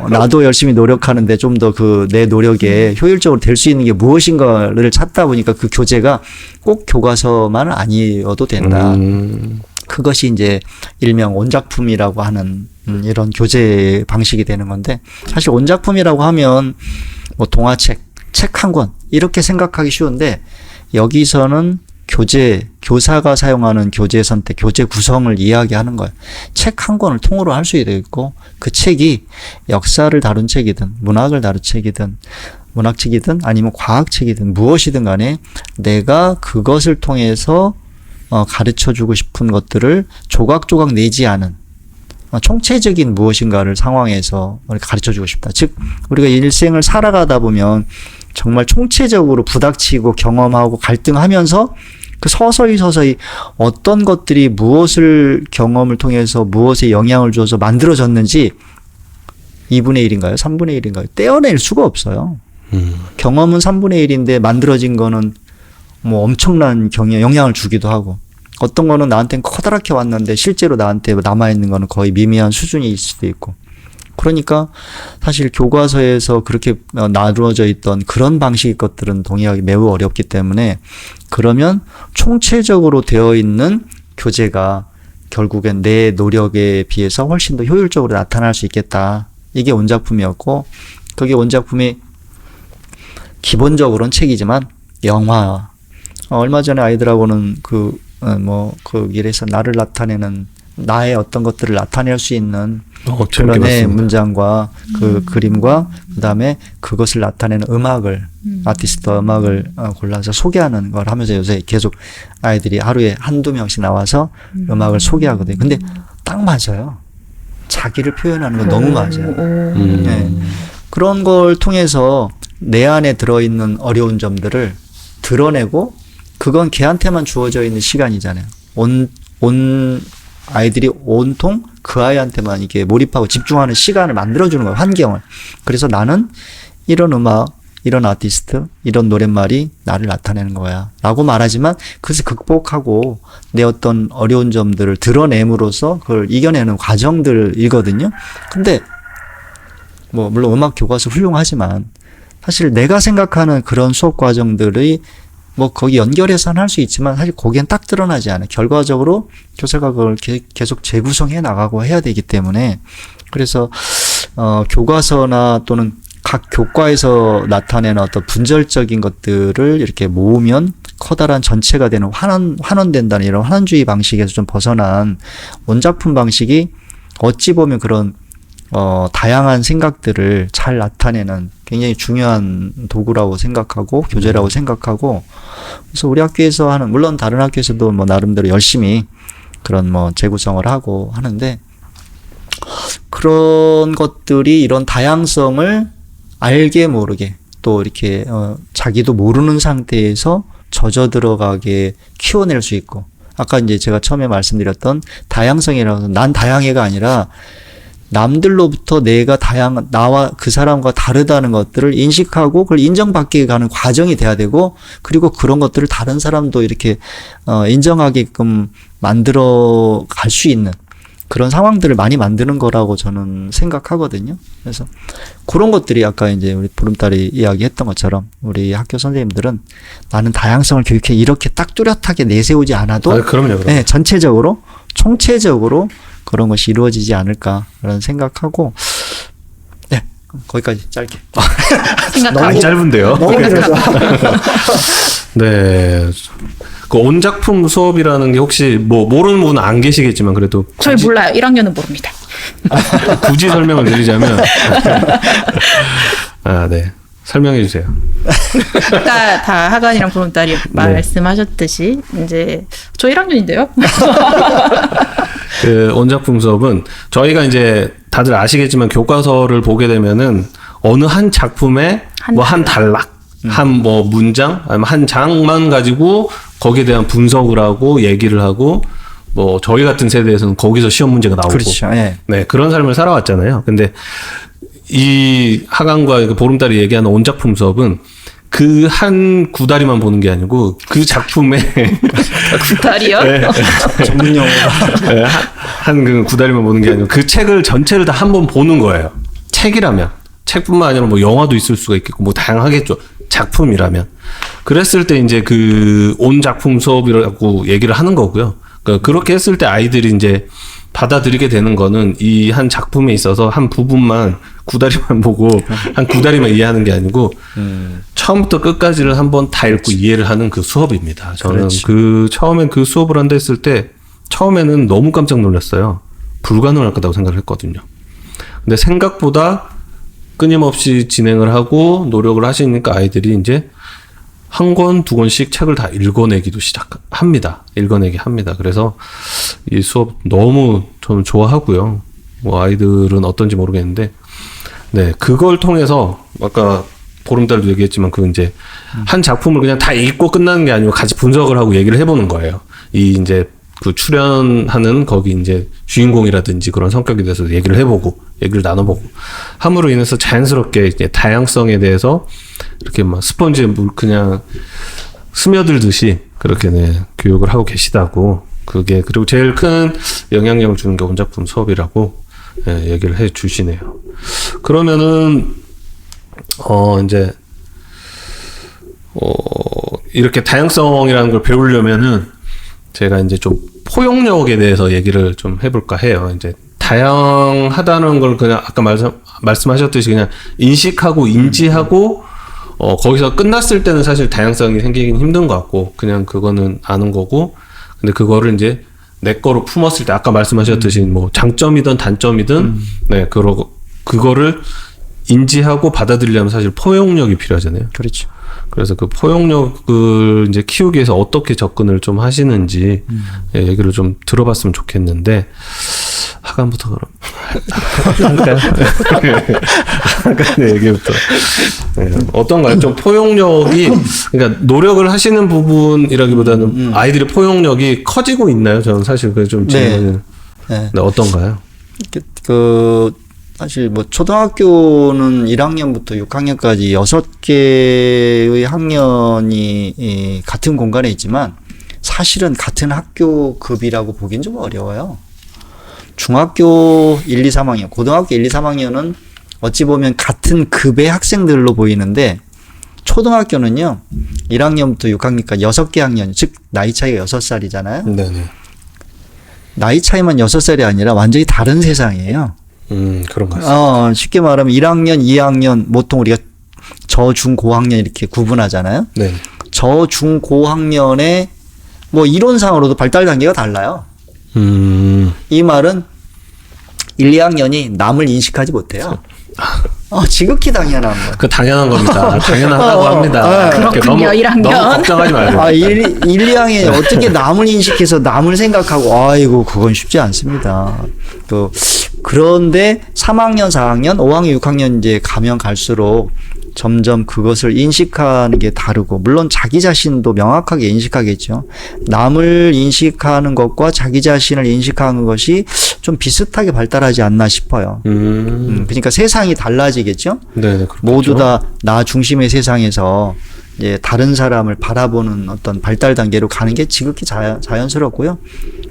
나도 열심히 노력하는데 좀 더 내 노력에 효율적으로 될 수 있는 게 무엇인가를 찾다 보니까 그 교재가 꼭 교과서만 아니어도 된다. 그것이 이제 일명 온작품이라고 하는 이런 교재 방식이 되는 건데, 사실 온작품이라고 하면 동화책, 책 한 권 이렇게 생각하기 쉬운데, 여기서는 교사가 사용하는 교재 선택, 교재 구성을 이야기하는 거예요. 책 한 권을 통으로 할 수 있고, 그 책이 역사를 다룬 책이든 문학을 다룬 책이든 문학책이든 아니면 과학책이든 무엇이든 간에 내가 그것을 통해서 가르쳐주고 싶은 것들을 조각조각 내지 않은 총체적인 무엇인가를 상황에서 가르쳐주고 싶다. 즉 우리가 일생을 살아가다 보면 정말 총체적으로 부닥치고 경험하고 갈등하면서 그 서서히 어떤 것들이 무엇을 경험을 통해서 무엇에 영향을 줘서 만들어졌는지 2분의 1인가요? 3분의 1인가요? 떼어낼 수가 없어요. 경험은 3분의 1인데 만들어진 거는 뭐 엄청난 영향을 주기도 하고 어떤 거는 나한테는 커다랗게 왔는데 실제로 나한테 남아있는 거는 거의 미미한 수준일 수도 있고 그러니까 사실 교과서에서 그렇게 나누어져 있던 그런 방식의 것들은 동의하기 매우 어렵기 때문에 그러면 총체적으로 되어 있는 교재가 결국엔 내 노력에 비해서 훨씬 더 효율적으로 나타날 수 있겠다. 이게 원작품이었고 그게 원작품이 기본적으로는 책이지만 영화 얼마 전에 아이들하고는 그 길에서 나를 나타내는 나의 어떤 것들을 나타낼 수 있는 그런 문장과 그 그림과 그다음에 그것을 나타내는 음악을 아티스트 음악을 골라서 소개하는 걸 하면서 요새 계속 아이들이 하루에 한두 명씩 나와서 음악을 소개하거든요. 근데 딱 맞아요. 자기를 표현하는 거 너무 맞아요. 네. 그런 걸 통해서 내 안에 들어있는 어려운 점들을 드러내고 그건 걔한테만 주어져 있는 시간이잖아요. 아이들이 온통 그 아이한테만 이게 몰입하고 집중하는 시간을 만들어주는 거예요. 환경을. 그래서 나는 이런 음악, 이런 아티스트, 이런 노랫말이 나를 나타내는 거야. 라고 말하지만 그것을 극복하고 내 어떤 어려운 점들을 드러냄으로써 그걸 이겨내는 과정들이거든요. 근데 뭐 물론 음악 교과서 훌륭하지만 사실 내가 생각하는 그런 수업 과정들이 뭐 거기 연결해서는 할 수 있지만 사실 거기엔 딱 드러나지 않아요. 결과적으로 교사가 그걸 계속 재구성해 나가고 해야 되기 때문에 그래서 교과서나 또는 각 교과에서 나타내는 어떤 분절적인 것들을 이렇게 모으면 커다란 전체가 되는 환원된다는 이런 환원주의 방식에서 좀 벗어난 원작품 방식이 어찌 보면 그런 다양한 생각들을 잘 나타내는 굉장히 중요한 도구라고 생각하고 교재라고 생각하고 그래서 우리 학교에서 하는 물론 다른 학교에서도 뭐 나름대로 열심히 그런 뭐 재구성을 하고 하는데 그런 것들이 이런 다양성을 알게 모르게 또 이렇게 자기도 모르는 상태에서 젖어 들어가게 키워낼 수 있고 아까 이제 제가 처음에 말씀드렸던 다양성이라고 난 다양해가 아니라 남들로부터 내가 나와 그 사람과 다르다는 것들을 인식하고 그걸 인정받게 가는 과정이 돼야 되고 그리고 그런 것들을 다른 사람도 이렇게 인정하게끔 만들어 갈 수 있는 그런 상황들을 많이 만드는 거라고 저는 생각하거든요. 그래서 그런 것들이 아까 이제 우리 보름달이 이야기했던 것처럼 우리 학교 선생님들은 나는 다양성을 교육해 이렇게 딱 뚜렷하게 내세우지 않아도 그럼요. 네, 전체적으로 총체적으로 그런 것이 이루어지지 않을까라는 생각하고 네 거기까지 짧게 너무 짧은데요. 너무 길어서 네. 그 온작품 수업이라는 게 혹시 뭐 모르는 분은 안 계시겠지만 그래도 저희 몰라요. 1학년은 모릅니다. 굳이 설명을 드리자면 네. 설명해 주세요. 아까 다 하관이랑 보름달이 말씀하셨듯이 이제 저 1학년인데요. 그 온작품 수업은 저희가 이제 다들 아시겠지만 교과서를 보게 되면은 어느 한 작품에 뭐 한 단락, 한 뭐 문장, 아니면 한 장만 가지고 거기에 대한 분석을 하고 얘기를 하고 뭐 저희 같은 세대에서는 거기서 시험 문제가 나오고 그렇죠. 예. 네 그런 삶을 살아왔잖아요. 근데 이 하강과 그 보름달이 얘기하는 온작품 수업은 그 한 구다리만 보는 게 아니고 그 작품의 구다리요? 네. 전문 용어가 한 그 구다리만 보는 게 아니고 그 책을 전체를 다 한 번 보는 거예요. 책이라면 책뿐만 아니라 뭐 영화도 있을 수가 있겠고 뭐 다양하겠죠. 작품이라면 그랬을 때 이제 그 온작품 수업이라고 얘기를 하는 거고요. 그러니까 그렇게 했을 때 아이들이 이제 받아들이게 되는 거는 이 한 작품에 있어서 한 부분만 구다리만 보고 한 구다리만 이해하는 게 아니고 처음부터 끝까지를 한번 다 읽고 이해를 하는 그 수업입니다. 저는 그렇지. 처음엔 그 수업을 한다 했을 때 처음에는 너무 깜짝 놀랐어요. 불가능할 거라고 생각을 했거든요. 근데 생각보다 끊임없이 진행을 하고 노력을 하시니까 아이들이 이제 한 권, 두 권씩 책을 다 읽어내기도 시작합니다. 읽어내기 합니다. 그래서 이 수업 너무 저는 좋아하고요. 뭐 아이들은 어떤지 모르겠는데, 네, 그걸 통해서 아까 보름달도 얘기했지만 그 이제 한 작품을 그냥 다 읽고 끝나는 게 아니고 같이 분석을 하고 얘기를 해보는 거예요. 이 이제 그 출연하는 거기 이제 주인공이라든지 그런 성격에 대해서 얘기를 해보고 얘기를 나눠보고 함으로 인해서 자연스럽게 이제 다양성에 대해서 이렇게 막 스펀지에 물 그냥 스며들듯이 그렇게 네, 교육을 하고 계시다고 그게 그리고 제일 큰 영향력을 주는 게 원작품 수업이라고 예, 얘기를 해 주시네요. 그러면은 이제 이렇게 다양성이라는 걸 배우려면은 제가 이제 좀 포용력에 대해서 얘기를 좀 해볼까 해요. 이제 다양하다는 걸 그냥 아까 말씀하셨듯이 그냥 인식하고 인지하고 거기서 끝났을 때는 사실 다양성이 생기긴 힘든 것 같고 그냥 그거는 아는 거고 근데 그거를 이제 내 거로 품었을 때 아까 말씀하셨듯이 뭐 장점이든 단점이든 네 그거를 인지하고 받아들이려면 사실 포용력이 필요하잖아요. 그렇죠. 그래서 그 포용력을 이제 키우기 위해서 어떻게 접근을 좀 하시는지 예, 얘기를 좀 들어봤으면 좋겠는데 하간부터 그럼 할까요? 하간의 얘기부터 네, 어떤가요? 좀 포용력이 그러니까 노력을 하시는 부분이라기보다는 아이들의 포용력이 커지고 있나요? 저는 사실 그게 좀 질문이 네. 네, 어떤가요? 사실 뭐 초등학교는 1학년부터 6학년까지 6개의 학년이 같은 공간에 있지만 사실은 같은 학교급이라고 보기엔 좀 어려워요. 중학교 1, 2, 3학년, 고등학교 1, 2, 3학년은 어찌 보면 같은 급의 학생들로 보이는데 초등학교는요. 1학년부터 6학년까지 6개 학년, 즉 나이 차이가 6살이잖아요. 네네. 나이 차이만 6살이 아니라 완전히 다른 세상이에요. 그런 것 같습니다. 쉽게 말하면 1학년, 2학년, 보통 우리가 저, 중, 고학년 이렇게 구분하잖아요. 네. 저, 중, 고학년의 뭐 이론상으로도 발달 단계가 달라요. 이 말은 1, 2학년이 남을 인식하지 못해요. 지극히 당연한 거예요. 그 당연한 겁니다. 당연하다고 합니다. 그렇군요, 1학년. 너무 걱정하지 말고. 1, 2학년이 어떻게 남을 인식해서 남을 생각하고, 아이고, 그건 쉽지 않습니다. 그런데 3학년, 4학년, 5학년, 6학년 이제 가면 갈수록 점점 그것을 인식하는 게 다르고, 물론 자기 자신도 명확하게 인식하겠죠. 남을 인식하는 것과 자기 자신을 인식하는 것이 좀 비슷하게 발달하지 않나 싶어요. 그러니까 세상이 달라지겠죠. 네, 그렇겠죠. 모두 다 나 중심의 세상에서 이제 다른 사람을 바라보는 어떤 발달 단계로 가는 게 지극히 자연스럽고요.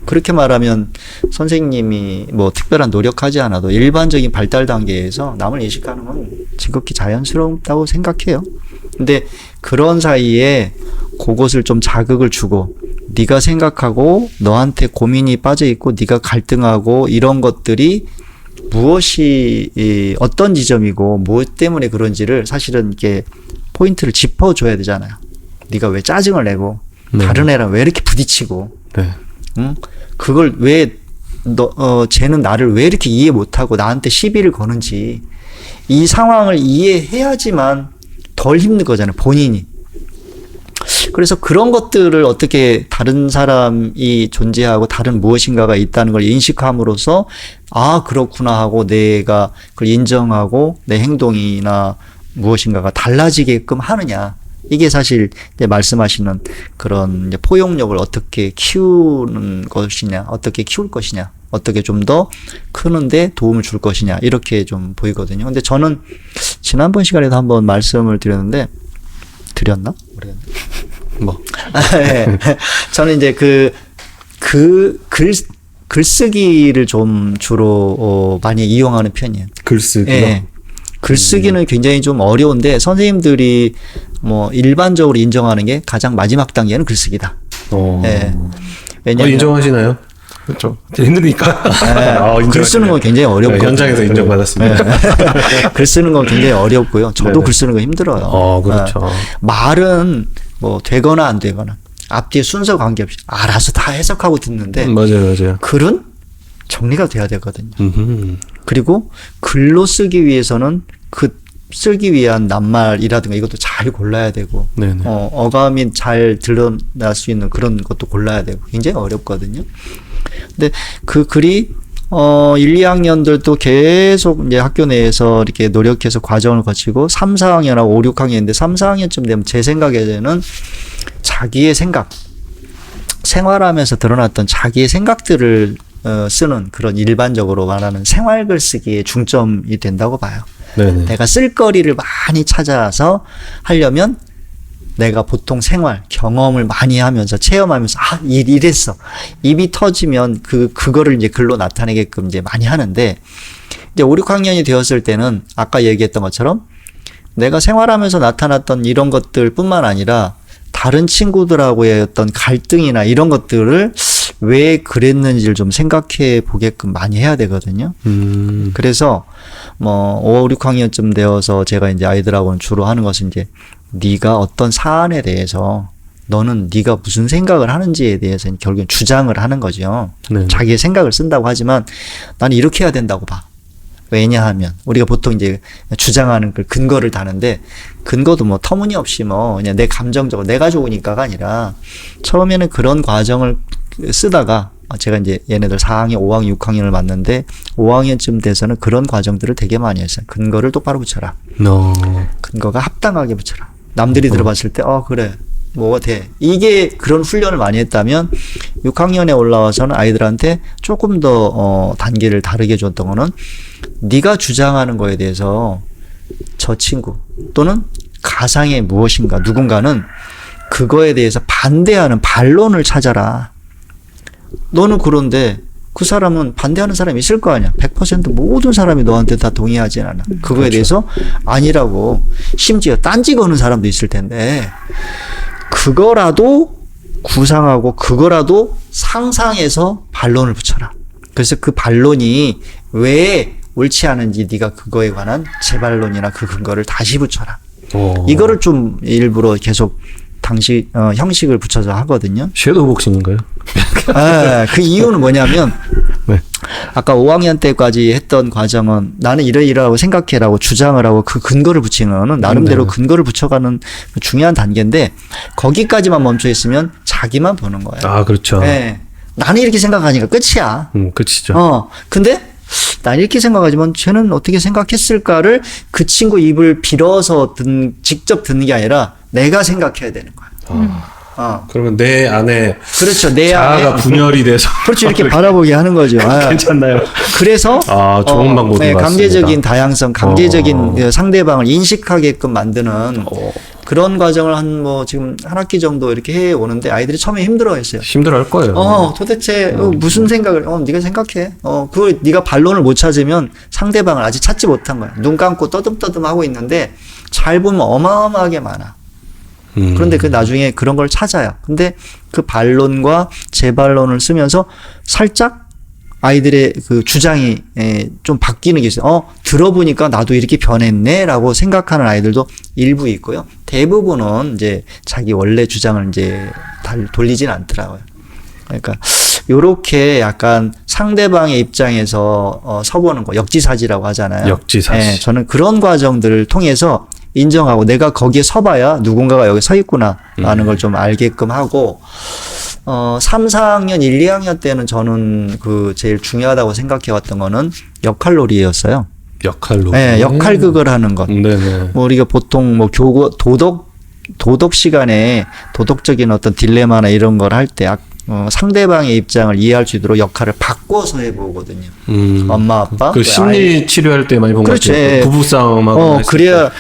그렇게 말하면 선생님이 뭐 특별한 노력하지 않아도 일반적인 발달 단계에서 남을 인식하는 건 지극히 자연스럽다고 생각해요. 근데 그런 사이에 그것을 좀 자극을 주고 네가 생각하고 너한테 고민이 빠져 있고 네가 갈등하고 이런 것들이 무엇이 어떤 지점이고 무엇 때문에 그런지를 사실은 이렇게 포인트를 짚어줘야 되잖아요. 네가 왜 짜증을 내고 다른 애랑 왜 이렇게 부딪히고 네. 응? 그걸 왜 쟤는 나를 왜 이렇게 이해 못하고 나한테 시비를 거는지 이 상황을 이해해야지만 덜 힘든 거잖아요. 본인이. 그래서 그런 것들을 어떻게 다른 사람이 존재하고 다른 무엇인가가 있다는 걸 인식함으로써 아 그렇구나 하고 내가 그걸 인정하고 내 행동이나 무엇인가가 달라지게끔 하느냐. 이게 사실 이제 말씀하시는 그런 이제 포용력을 어떻게 키우는 것이냐, 어떻게 키울 것이냐, 어떻게 좀 더 크는데 도움을 줄 것이냐 이렇게 좀 보이거든요. 근데 저는 지난번 시간에도 한번 말씀을 드렸는데 드렸나? 모르겠네. 뭐. 네. 저는 이제 글쓰기를 좀 주로 많이 이용하는 편이에요. 글쓰기요? 네. 글쓰기는 굉장히 좀 어려운데 선생님들이 뭐 일반적으로 인정하는 게 가장 마지막 단계는 글쓰기다. 네. 왜냐면 인정하시나요? 그렇죠. 힘드니까. 네. 글 쓰는 건 굉장히 어렵고 현장에서 인정받았습니다. 네. 글 쓰는 건 굉장히 어렵고요. 저도 네네. 글 쓰는 거 힘들어요. 그렇죠. 말은 뭐 되거나 안 되거나 앞뒤에 순서 관계없이 알아서 다 해석하고 듣는데 맞아요. 글은 정리가 돼야 되거든요. 음흠. 그리고 글로 쓰기 위해서는 그 쓰기 위한 낱말이라든가 이것도 잘 골라야 되고 네네. 어감이 잘 드러날 수 있는 그런 것도 골라야 되고 굉장히 어렵거든요. 근데 그 글이 1, 2학년들도 계속 이제 학교 내에서 이렇게 노력해서 과정을 거치고 3, 4학년하고 5, 6학년인데 3, 4학년쯤 되면 제 생각에는 자기의 생각, 생활하면서 드러났던 자기의 생각들을 쓰는 그런 일반적으로 말하는 생활글 쓰기에 중점이 된다고 봐요. 네네. 내가 쓸거리를 많이 찾아서 하려면 내가 보통 생활, 경험을 많이 하면서 체험하면서 이랬어. 입이 터지면 그거를 이제 글로 나타내게끔 이제 많이 하는데 이제 5, 6학년이 되었을 때는 아까 얘기했던 것처럼 내가 생활하면서 나타났던 이런 것들뿐만 아니라 다른 친구들하고의 어떤 갈등이나 이런 것들을 왜 그랬는지를 좀 생각해 보게끔 많이 해야 되거든요. 그래서 뭐 5, 6학년쯤 되어서 제가 이제 아이들하고는 주로 하는 것은 이제 네가 어떤 사안에 대해서 너는 네가 무슨 생각을 하는지에 대해서 결국엔 주장을 하는 거죠. 네. 자기의 생각을 쓴다고 하지만 나는 이렇게 해야 된다고 봐. 왜냐하면 우리가 보통 이제 주장하는 그 근거를 다는데 근거도 뭐 터무니없이 뭐 그냥 내 감정적으로 내가 좋으니까가 아니라 처음에는 그런 과정을 쓰다가 제가 이제 얘네들 4학년, 5학년, 6학년을 만났는데 5학년쯤 돼서는 그런 과정들을 되게 많이 했어요. 근거를 똑바로 붙여라. 근거가 합당하게 붙여라. 남들이 들어봤을 때 그래. 뭐가 돼. 이게 그런 훈련을 많이 했다면 6학년에 올라와서는 아이들한테 조금 더 단계를 다르게 줬던 거는 네가 주장하는 거에 대해서 저 친구 또는 가상의 무엇인가 누군가는 그거에 대해서 반대하는 반론을 찾아라. 너는 그런데 그 사람은 반대하는 사람이 있을 거 아니야. 100% 모든 사람이 너한테 다 동의하진 않아. 그거에 대해서 아니라고 심지어 딴지 거는 사람도 있을 텐데 그거라도 구상하고 그거라도 상상해서 반론을 붙여라. 그래서 그 반론이 왜 옳지 않은지 네가 그거에 관한 재반론이나 그 근거를 다시 붙여라. 이거를 좀 일부러 계속 형식을 붙여서 하거든요. 섀도우 복싱인가요? 그 이유는 뭐냐면 네. 아까 5학년 때까지 했던 과정은 나는 이러이러하고 생각해라고 주장을 하고 그 근거를 붙이는 거는 나름대로 네. 근거를 붙여가는 중요한 단계인데 거기까지만 멈춰 있으면 자기만 보는 거예요. 아, 그렇죠. 네. 나는 이렇게 생각하니까 끝이야. 끝이죠. 근데 난 이렇게 생각하지만 쟤는 어떻게 생각했을까를 그 친구 입을 빌어서 직접 듣는 게 아니라 내가 생각해야 되는 거야. 그러면 내 안에 그렇죠. 내 자아가 안에 분열이 돼서 그렇죠. 이렇게 바라보게 하는 거죠. 괜찮나요? 그래서 좋은 방법인 것 같습니다. 강제적인 다양성, 강제적인 그 상대방을 인식하게끔 만드는 그런 과정을 지금 한 학기 정도 이렇게 해 오는데 아이들이 처음에 힘들어했어요. 힘들어할 거예요. 도대체 무슨 생각을 네가 생각해. 그걸 네가 반론을 못 찾으면 상대방을 아직 찾지 못한 거야. 눈 감고 떠듬떠듬 하고 있는데 잘 보면 어마어마하게 많아. 그런데 그 나중에 그런 걸 찾아요. 근데 그 반론과 재반론을 쓰면서 살짝 아이들의 그 주장이 좀 바뀌는 게 있어요. 들어보니까 나도 이렇게 변했네라고 생각하는 아이들도 일부 있고요. 대부분은 이제 자기 원래 주장을 이제 돌리진 않더라고요. 그러니까 요렇게 약간 상대방의 입장에서 서보는 거, 역지사지라고 하잖아요. 역지사지. 저는 그런 과정들을 통해서 인정하고 내가 거기에 서봐야 누군가가 여기 서 있구나라는 걸 좀 알게끔 하고 3, 4학년, 1, 2학년 때는 저는 그 제일 중요하다고 생각해 왔던 거는 역할놀이였어요. 역할놀이. 네, 역할극을 하는 것. 네네. 우리가 보통 도덕 시간에 도덕적인 어떤 딜레마나 이런 걸 할 때 상대방의 입장을 이해할 수 있도록 역할을 바꿔서 해보거든요. 엄마, 아빠. 그 심리 치료할 때 많이 본 것 그렇죠. 같아요. 부부싸움하고. 그래야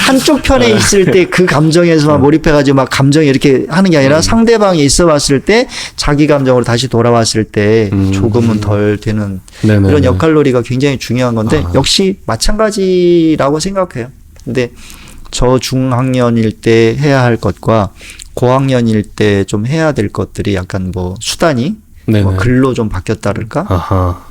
한쪽 편에 있을 때 그 감정에서만 몰입해가지고 막 감정이 이렇게 하는 게 아니라 상대방이 있어 봤을 때 자기 감정으로 다시 돌아왔을 때 조금은 덜 되는 네네네. 이런 역할놀이가 굉장히 중요한 건데 역시 마찬가지라고 생각해요. 근데 저중학년일 때 해야 할 것과 고학년일 때 좀 해야 될 것들이 약간 수단이 글로 좀 바뀌었다랄까?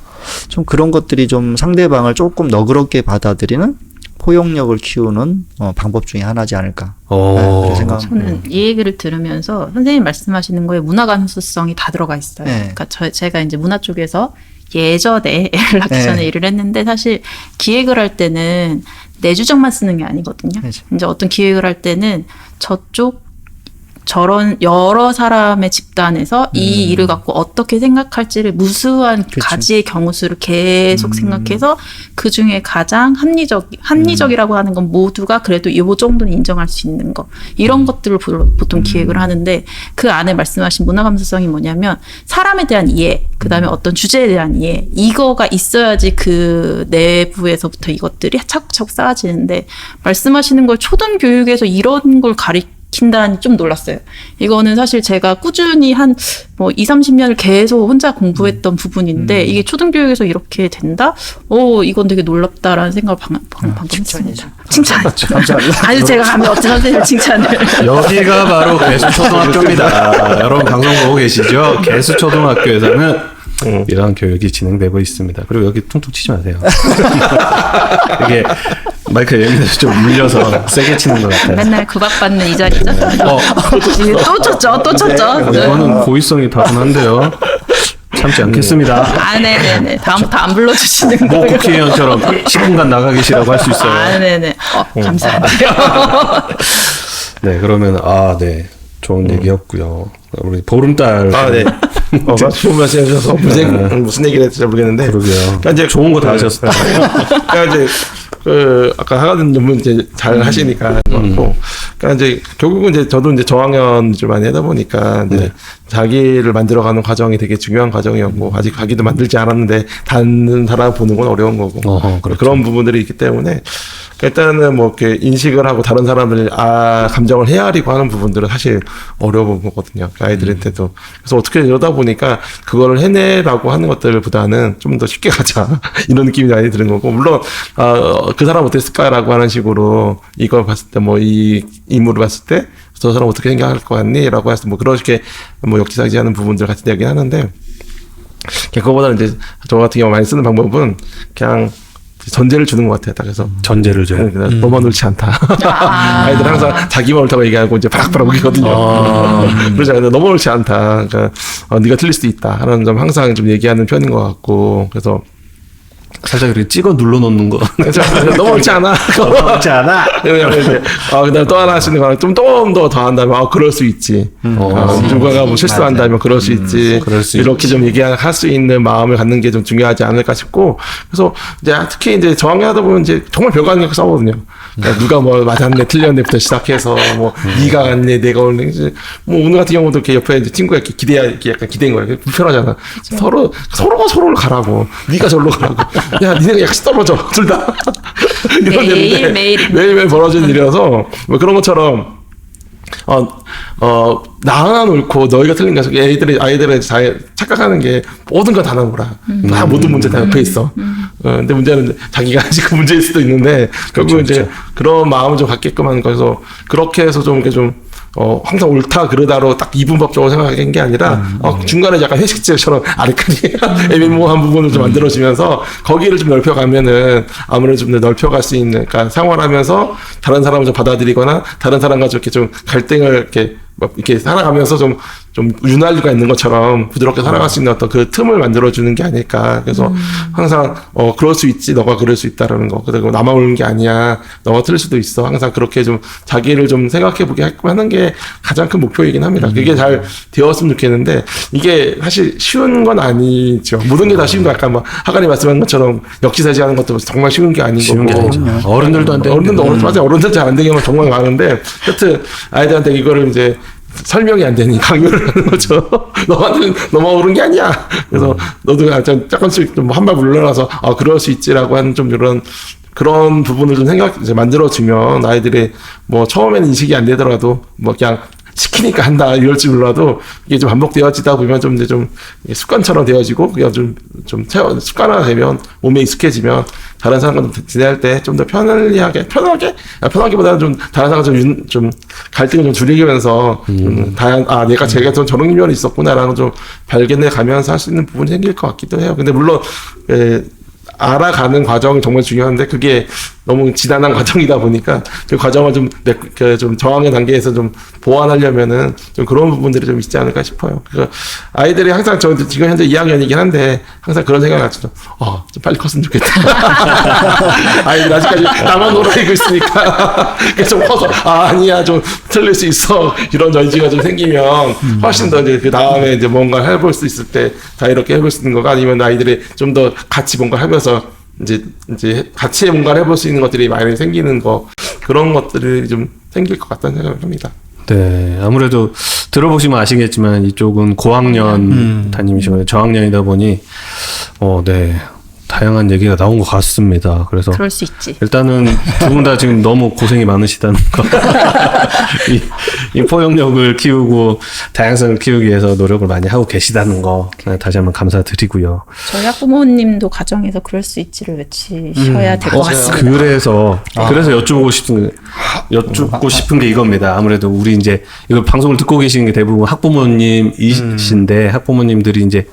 좀 그런 것들이 좀 상대방을 조금 너그럽게 받아들이는 포용력을 키우는 방법 중에 하나지 않을까. 그렇게 생각합니다. 저는 이 얘기를 들으면서 선생님 말씀하시는 거에 문화 감수성이 다 들어가 있어요. 네. 그러니까 제가 이제 문화 쪽에서 예전에 애를 낳기 네. 전에 일을 했는데 사실 기획을 할 때는 내 주장만 쓰는 게 아니거든요. 그렇죠. 이제 어떤 기획을 할 때는 저런 여러 사람의 집단에서 이 일을 갖고 어떻게 생각할지를 무수한 그쵸. 가지의 경우 수를 계속 생각해서 그 중에 가장 합리적이라고 하는 건 모두가 그래도 이 정도는 인정할 수 있는 거 이런 것들을 보통 기획을 하는데 그 안에 말씀하신 문화 감수성이 뭐냐면 사람에 대한 이해, 그 다음에 어떤 주제에 대한 이해 이거가 있어야지 그 내부에서부터 이것들이 차곡차곡 쌓아지는데 말씀하시는 걸 초등 교육에서 이런 걸 킨다니 좀 놀랐어요. 이거는 사실 제가 꾸준히 한 2, 30년을 계속 혼자 공부했던 부분인데 이게 초등교육에서 이렇게 된다? 이건 되게 놀랍다라는 생각을 방금 했습니다. 칭찬이죠. 아니 제가 감히 어떤 선생님을 칭찬을. 여기가 바로 개수초등학교입니다. 여러분 방송 보고 계시죠? 개수초등학교에서는 이런 교육이 진행되고 있습니다. 그리고 여기 퉁퉁 치지 마세요. 이게 마이크 예민해서 좀 물려서 세게 치는 것 같아요. 맨날 구박받는 이 자리죠? 또 쳤죠. 이거는 고의성이 타고난데요. 참지 않겠습니다. 네네네. 다음부터 안 불러주시는 뭐 거예요. 국회의원처럼 10분간 나가 계시라고 할 수 있어요. 네네. 감사합니다. 네, 그러면 네. 좋은 얘기였고요. 우리 보름달. 네. 좋은 말씀 해주셔서 무슨 얘기를 했을지 모르겠는데. 그러게요. 그러니까 이제 좋은 거 다 하셨어요. 그러니까 이제 아까 하가든 전문 이제 잘 하시니까 그렇고. 그러니까 이제 결국은 이제 저도 이제 저학년 좀 많이 하다 보니까 이제 자기를 만들어가는 과정이 되게 중요한 과정이었고 아직 자기도 만들지 않았는데 다른 사람 보는 건 어려운 거고. 그렇죠. 그런 부분들이 있기 때문에. 일단은 뭐 이렇게 인식을 하고 다른 사람들 감정을 헤아리고 하는 부분들은 사실 어려운 거거든요. 아이들한테도. 그래서 어떻게 이러다 보니까 그거를 해내라고 하는 것들보다는 좀 더 쉽게 가자 이런 느낌이 많이 드는 거고 물론 그 사람 어땠을까라고 하는 식으로 이걸 봤을 때 뭐 이 인물을 봤을 때 저 사람 어떻게 생각할 것 같니?라고 해서 뭐 그렇게 뭐 역지사지하는 부분들 같이 이야기 하는데 그거보다는 이제 저 같은 경우 많이 쓰는 방법은 그냥 전제를 주는 것 같아요. 딱 그래서 전제를 줘요. 너만 옳지 않다. 아이들 항상 자기만 옳다고 얘기하고 이제 바락바락 우기거든요. 그러지 않아요. 너무 옳지 않다. 그러니까 네가 틀릴 수도 있다. 하는 점 항상 좀 얘기하는 편인 것 같고 그래서 살짝 이렇게 찍어 눌러 놓는 거. 너무 옳지 않아. 너무 옳지 않아. 그다음에 이제 그다음에 또 하나 하시는 거는 좀 더 한다면 그럴 수 있지. 누가가 뭐 실수한다면 그럴 수 있지. 이렇게 좀 얘기할 수 있는 마음을 갖는 게 좀 중요하지 않을까 싶고 그래서 이제 특히 이제 저학년 하다 보면 이제 정말 별거 아닌 거 싸우거든요. 그러니까 누가 뭐 맞았네 틀렸네부터 시작해서 뭐 네가 갔네 내가 올네 이제 뭐 오늘 같은 경우도 이렇게 옆에 이제 친구가 이렇게 약간 기대인 거예요. 불편하잖아. 서로가 서로를 가라고. 네가 절로 가라고. 야 니네가 약간 떨어져 둘 다. 이런 일인데 매일매일 벌어지는 일이라서 뭐 그런 것처럼 나 하나 옳고 너희가 틀린 게 아이들의 착각하는 게 모든 거 다 나오라. 다 모든 문제 다 옆에 있어. 근데 문제는 자기가 아직 그 문제일 수도 있는데 결국 이제 그런 마음을 좀 갖게끔 하는 거여서 그렇게 해서 좀 이렇게 좀 항상 옳다 그르다로 딱 이분법적으로 생각하는 게 아니라 중간에 약간 회식제처럼 아리까리 애매모호한 부분을 좀 만들어지면서 거기를 좀 넓혀가면은 아무래도 좀 넓혀갈 수 있는 그러니까 생활하면서 다른 사람을 좀 받아들이거나 다른 사람과 이렇게 좀 갈등을 이렇게 살아가면서 좀 윤활유가 있는 것처럼 부드럽게 살아갈 수 있는 어떤 그 틈을 만들어주는 게 아닐까. 그래서 항상, 그럴 수 있지, 너가 그럴 수 있다라는 거. 그리고 나만 옳은 게 아니야. 너가 틀릴 수도 있어. 항상 그렇게 좀 자기를 좀 생각해보게 하는 게 가장 큰 목표이긴 합니다. 그게 잘 되었으면 좋겠는데, 이게 사실 쉬운 건 아니죠. 모든 게 다 쉬운 거 아까 뭐, 하관이 말씀한 것처럼 역지사지 하는 것도 정말 쉬운 게 아닌 쉬운 거고. 게 아니죠. 어른들도 안 되는데. 어른들 잘 안 되는 경우가 정말 많은데, 여튼 아이들한테 이거를 이제 설명이 안 되니 강요를 하는 거죠. 너만 옳은 게 아니야. 그래서 너도 조금씩 좀 한 발 물러나서 그럴 수 있지라고 하는 좀 그런 부분을 좀 이제 만들어주면 아이들이 뭐 처음에는 인식이 안 되더라도 뭐 그냥 시키니까 한다 이럴지 몰라도 이게 좀 반복되어지다 보면 좀 이제 좀 습관처럼 되어지고 그냥 좀 습관화되면 몸에 익숙해지면 다른 사람과 지내할 때 좀 더 편하기보다는 좀 다른 사람과 좀 갈등을 좀 줄이면서 내가 제가 좀 저런 면이 있었구나라는 좀 발견해 가면서 할 수 있는 부분이 생길 것 같기도 해요. 근데 물론 알아가는 과정이 정말 중요한데 그게 너무 지난한 과정이다 보니까 그 과정을 좀 저항의 단계에서 좀 보완하려면은 좀 그런 부분들이 좀 있지 않을까 싶어요. 그래서 아이들이 항상 저 지금 현재 2학년이긴 한데 항상 그런 생각을 하죠. 좀 빨리 컸으면 좋겠다. 아이들 아직까지 나만 놀아이고 있으니까 좀 커서 아니야 좀 틀릴 수 있어 이런 여지가 좀 생기면 훨씬 더 이제 그 다음에 이제 뭔가 해볼 수 있을 때 다 이렇게 해볼 수 있는 거가 아니면 아이들이 좀 더 같이 뭔가 하면서 이제 같이 뭔가를 해볼 수 있는 것들이 많이 생기는 거 그런 것들이 좀 생길 것 같다는 생각을 합니다. 네, 아무래도 들어보시면 아시겠지만 이쪽은 고학년 담임이시고요. 저학년이다 보니 네. 다양한 얘기가 나온 것 같습니다. 그래서 그럴 수 있지. 일단은 두 분 다 지금 너무 고생이 많으시다는 거. 이 포용력을 키우고 다양성을 키우기 위해서 노력을 많이 하고 계시다는 거 다시 한번 감사드리고요. 저희 학부모님도 가정에서 그럴 수 있지를 외치셔야 될 것 같습니다. 그래서 여쭙고 싶은 게 이겁니다. 아무래도 우리 이제 이거 방송을 듣고 계시는 게 대부분 학부모님이신데 학부모님들이 이제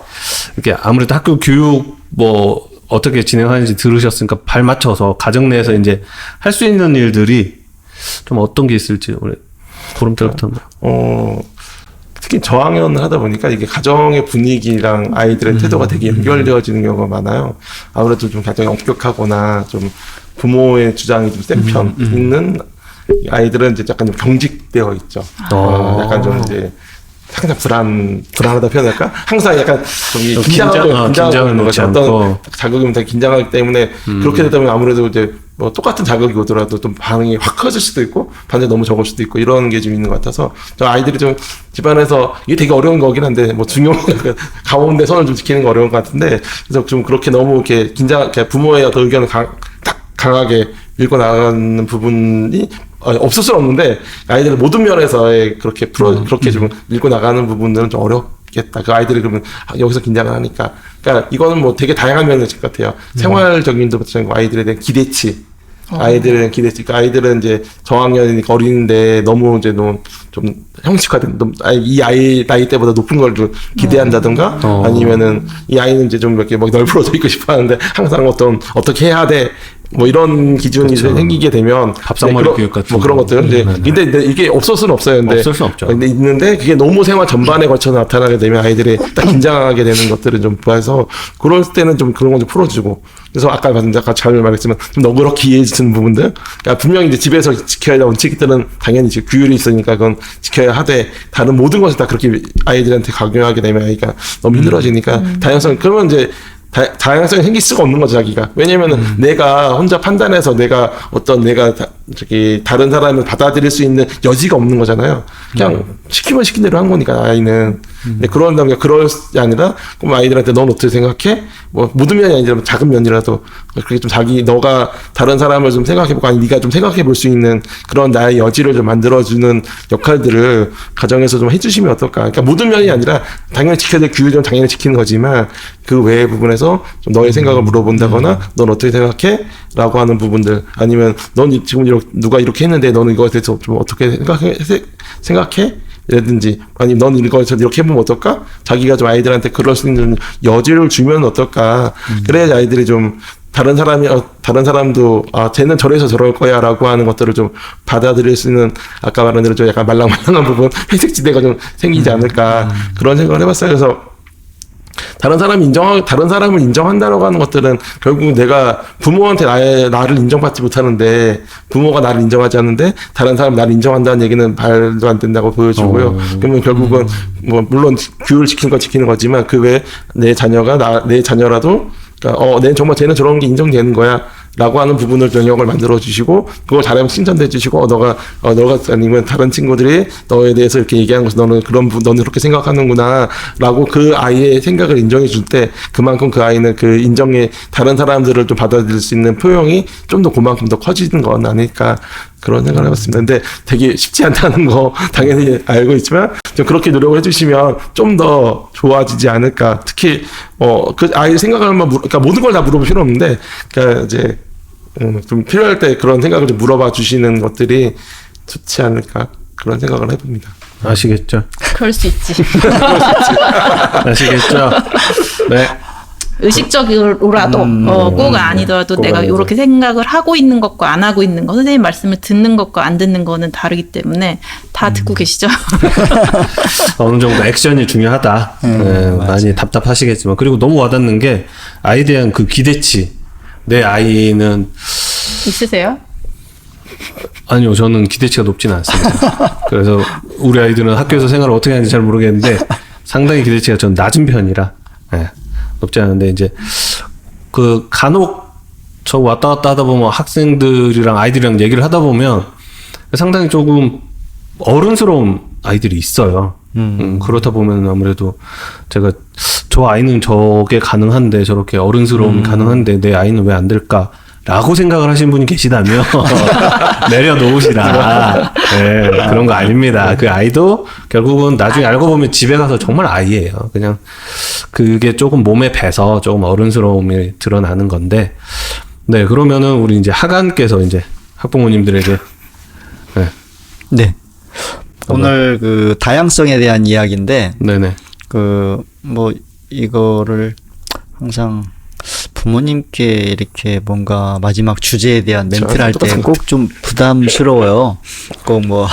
이렇게 아무래도 학교 교육 뭐 어떻게 진행하는지 들으셨으니까 발 맞춰서 가정 내에서 이제 할 수 있는 일들이 좀 어떤 게 있을지 우리 보름달부터 특히 저학년을 하다 보니까 이게 가정의 분위기랑 아이들의 태도가 되게 연결되어지는 경우가 많아요. 아무래도 좀 가정이 엄격하거나 좀 부모의 주장이 좀 센 편 있는 아이들은 이제 약간 좀 경직되어 있죠. 약간 좀 이제 항상 불안하다 표현할까? 항상 약간 좀 긴장을 놓지 어떤 않고. 자극이면 되게 긴장하기 때문에 그렇게 되다 보면 아무래도 이제 뭐 똑같은 자극이 오더라도 좀 반응이 확 커질 수도 있고 반응이 너무 적을 수도 있고 이런 게 좀 있는 것 같아서 저 아이들이 좀 집안에서 이게 되게 어려운 거긴 한데 뭐 중요한 가운데 선을 좀 지키는 거 어려운 것 같은데 그래서 좀 그렇게 너무 이렇게 부모의 어떤 의견을 강하게 밀고 나가는 부분이 없을 수는 없는데 아이들의 모든 면에서의 그렇게 좀 밀고 나가는 부분들은 좀 어렵겠다. 그 아이들이 그러면 여기서 긴장을 하니까. 그러니까 이거는 뭐 되게 다양한 면이 있을 것 같아요. 생활적인도 마찬가지고 아이들에 대한 기대치. 아이들은 기대치. 그러니까 아이들은 이제 저학년이니까 어린데 너무 이제 좀 형식화된, 이 아이 나이 때보다 높은 걸 좀 기대한다든가 아니면은 이 아이는 이제 좀 이렇게 막 널브러져 있고 싶어 하는데 항상 어떻게 해야 돼. 뭐 이런 기준이 생기게 되면 밥상머리 교육 같은 뭐 그런 것들 근데 이게 없을 수는 없어요. 근데 없을 수는 없죠. 근데 있는데 그게 너무 생활 전반에 걸쳐 나타나게 되면 아이들이 딱 긴장하게 되는 것들을 좀 봐서 그럴 때는 좀 그런 건 좀 풀어주고 그래서 아까 잘 말했지만 좀 너그럽게 이해해주는 부분들 그러니까 분명히 이제 집에서 지켜야 할 원칙들은 당연히 규율이 있으니까 그건 지켜야 하되 다른 모든 것을 다 그렇게 아이들한테 강요하게 되면 아이가 너무 힘들어지니까 다양성 그러면 이제 다양성이 생길 수가 없는 거죠, 자기가. 왜냐면은 내가 혼자 판단해서 내가 다른 사람을 받아들일 수 있는 여지가 없는 거잖아요. 그냥 시키면 시킨 대로 한 거니까, 아이는. 근데 그런 다음에 그럴 게 아니라, 그럼 아이들한테 넌 어떻게 생각해? 뭐, 모든 면이 아니라 작은 면이라도, 그렇게 좀 너가 다른 사람을 좀 생각해보고, 아니, 네가 좀 생각해볼 수 있는 그런 나의 여지를 좀 만들어주는 역할들을 가정에서 좀 해주시면 어떨까. 그러니까 모든 면이 아니라, 당연히 지켜야 될 규율은 당연히 지키는 거지만, 그 외의 부분에서 좀 너의 생각을 물어본다거나, 넌 어떻게 생각해? 라고 하는 부분들, 아니면 넌 지금 누가 이렇게 했는데 너는 이거에 대해서 좀 어떻게 생각해? 라든지 아니면 넌 이거에서 이렇게 해보면 어떨까? 자기가 좀 아이들한테 그럴 수 있는 여지를 주면 어떨까? 그래야 아이들이 좀 다른 사람도 쟤는 저래서 저럴 거야라고 하는 것들을 좀 받아들일 수 있는 아까 말한 대로 좀 약간 말랑말랑한 부분 회색지대가 좀 생기지 않을까 그런 생각을 해봤어요. 그래서 다른 사람을 인정한다라고 하는 것들은 결국 내가 부모한테 나를 인정받지 못하는데 부모가 나를 인정하지 않는데 다른 사람이 나를 인정한다는 얘기는 말도 안 된다고 보여주고요. 그러면 결국은 뭐 물론 규율 지키는 건 지키는 거지만 그 외에 내 자녀라도 그러니까 정말 쟤는 저런 게 인정되는 거야. 라고 하는 부분을 영역을 만들어 주시고 그걸 잘하면 칭찬도 해 주시고 너가 아니면 다른 친구들이 너에 대해서 이렇게 얘기하는 것은 너는 그렇게 생각하는구나 라고 그 아이의 생각을 인정해 줄 때 그만큼 그 아이는 그 인정에 다른 사람들을 좀 받아들일 수 있는 포용이 좀 더 그만큼 더 커지는 건 아닐까 그런 생각을 해봤습니다. 근데 되게 쉽지 않다는 거 당연히 알고 있지만 좀 그렇게 노력을 해주시면 좀 더 좋아지지 않을까. 특히 그 아이 생각을 한번 그러니까 모든 걸 다 물어볼 필요 없는데 그러니까 이제 좀 필요할 때 그런 생각을 좀 물어봐 주시는 것들이 좋지 않을까 그런 생각을 해봅니다. 아시겠죠? 그럴 수 있지. 아시겠죠? 네. 의식적으로라도 꼭 아니더라도 꼭 내가 아니죠. 이렇게 생각을 하고 있는 것과 안 하고 있는 거, 선생님 말씀을 듣는 것과 안 듣는 거는 다르기 때문에 다 듣고 계시죠? 어느 정도 액션이 중요하다. 네, 많이 답답하시겠지만 그리고 너무 와닿는 게 아이에 대한 그 기대치. 내 아이는 있으세요? 아니요, 저는 기대치가 높지는 않습니다. 그래서 우리 아이들은 학교에서 생활을 어떻게 하는지 잘 모르겠는데 상당히 기대치가 전 낮은 편이라 예, 높지 않은데 이제 그 간혹 저 왔다 갔다 하다 보면 학생들이랑 아이들이랑 얘기를 하다 보면 상당히 조금 어른스러운 아이들이 있어요. 그렇다 보면 아무래도 제가 저 아이는 저게 가능한데 저렇게 어른스러움이 가능한데 내 아이는 왜 안 될까? 라고 생각을 하신 분이 계시다면 내려놓으시라. 네, 그런 거 아닙니다. 그 아이도 결국은 나중에 알고 보면 집에 가서 정말 아이예요. 그냥 그게 조금 몸에 배서 조금 어른스러움이 드러나는 건데, 네, 그러면은 우리 이제 하관께서 이제 학부모님들에게 네, 네. 오늘 그 다양성에 대한 이야기인데 네네. 그 뭐 이거를 항상 부모님께 이렇게 뭔가 마지막 주제에 대한 멘트를 할 때 꼭 좀 부담스러워요. 꼭 뭐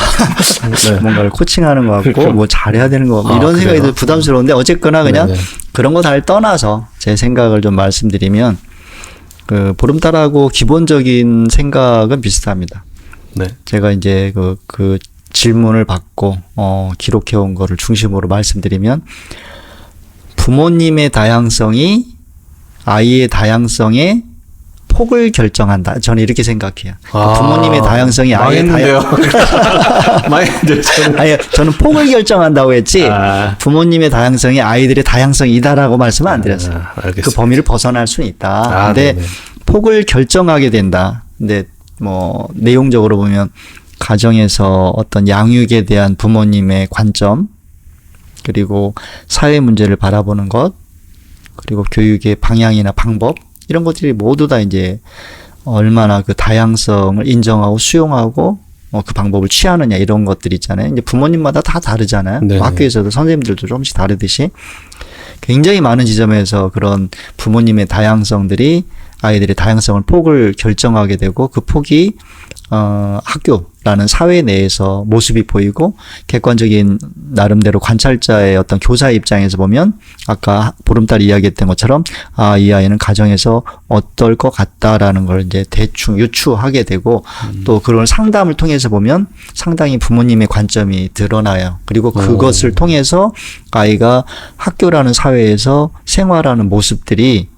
네. 뭔가를 코칭하는 것 같고 뭐 잘해야 되는 것 같고 이런 그래요? 생각이 들 부담스러운데 어쨌거나 그냥 네네. 그런 거 다 떠나서 제 생각을 좀 말씀드리면 그 보름달하고 기본적인 생각은 비슷합니다. 네. 제가 이제 그 질문을 받고 기록해 온 거를 중심으로 말씀드리면 부모님의 다양성이 아이의 다양성의 폭을 결정한다. 저는 이렇게 생각해요. 부모님의 다양성이 아이의 망했는데요. 망했는데 저는 아니, 저는 폭을 결정한다고 했지 부모님의 다양성이 아이들의 다양성이다라고 말씀은 안 드렸어요. 알겠습니다. 그 범위를 벗어날 수는 있다. 근데 네네. 폭을 결정하게 된다. 근데 뭐 내용적으로 보면 가정에서 어떤 양육에 대한 부모님의 관점, 그리고 사회 문제를 바라보는 것, 그리고 교육의 방향이나 방법, 이런 것들이 모두 다 이제 얼마나 그 다양성을 인정하고 수용하고 그 방법을 취하느냐 이런 것들 있잖아요. 이제 부모님마다 다 다르잖아요. 네네. 뭐 학교에서도 선생님들도 조금씩 다르듯이 굉장히 많은 지점에서 그런 부모님의 다양성들이 아이들의 다양성을 폭을 결정하게 되고 그 폭이 학교라는 사회 내에서 모습이 보이고 객관적인 나름대로 관찰자의 어떤 교사 입장에서 보면 아까 보름달 이야기했던 것처럼 이 아이는 가정에서 어떨 것 같다라는 걸 이제 대충 유추하게 되고 또 그런 상담을 통해서 보면 상당히 부모님의 관점이 드러나요. 그리고 그것을 통해서 아이가 학교라는 사회에서 생활하는 모습들이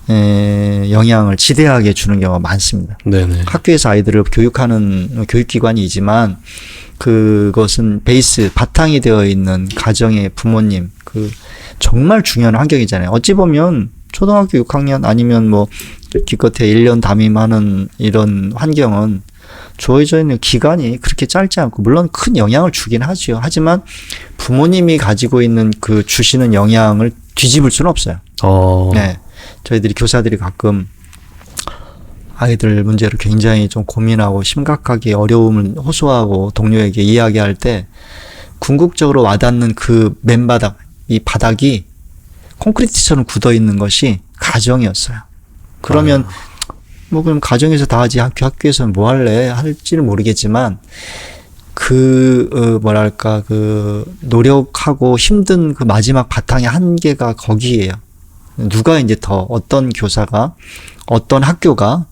영향을 지대하게 주는 경우가 많습니다. 네네. 학교에서 아이들을 교육하는 교육기관이지만 그것은 베이스, 바탕이 되어 있는 가정의 부모님, 그 정말 중요한 환경이잖아요. 어찌 보면 초등학교 6학년 아니면 뭐 기껏해 1년 담임하는 이런 환경은 주어져 있는 기간이 그렇게 짧지 않고 물론 큰 영향을 주긴 하죠. 하지만 부모님이 가지고 있는 그 주시는 영향을 뒤집을 수는 없어요. 네. 저희들이 교사들이 가끔 아이들 문제를 굉장히 좀 고민하고 심각하게 어려움을 호소하고 동료에게 이야기할 때 궁극적으로 와닿는 그 맨바닥, 이 바닥이 콘크리트처럼 굳어 있는 것이 가정이었어요. 그러면 뭐 그럼 가정에서 다 하지 학교에서는 뭐 할래? 할지는 모르겠지만 뭐랄까 노력하고 힘든 그 마지막 바탕의 한계가 거기에요. 누가 이제 어떤 교사가, 어떤 학교가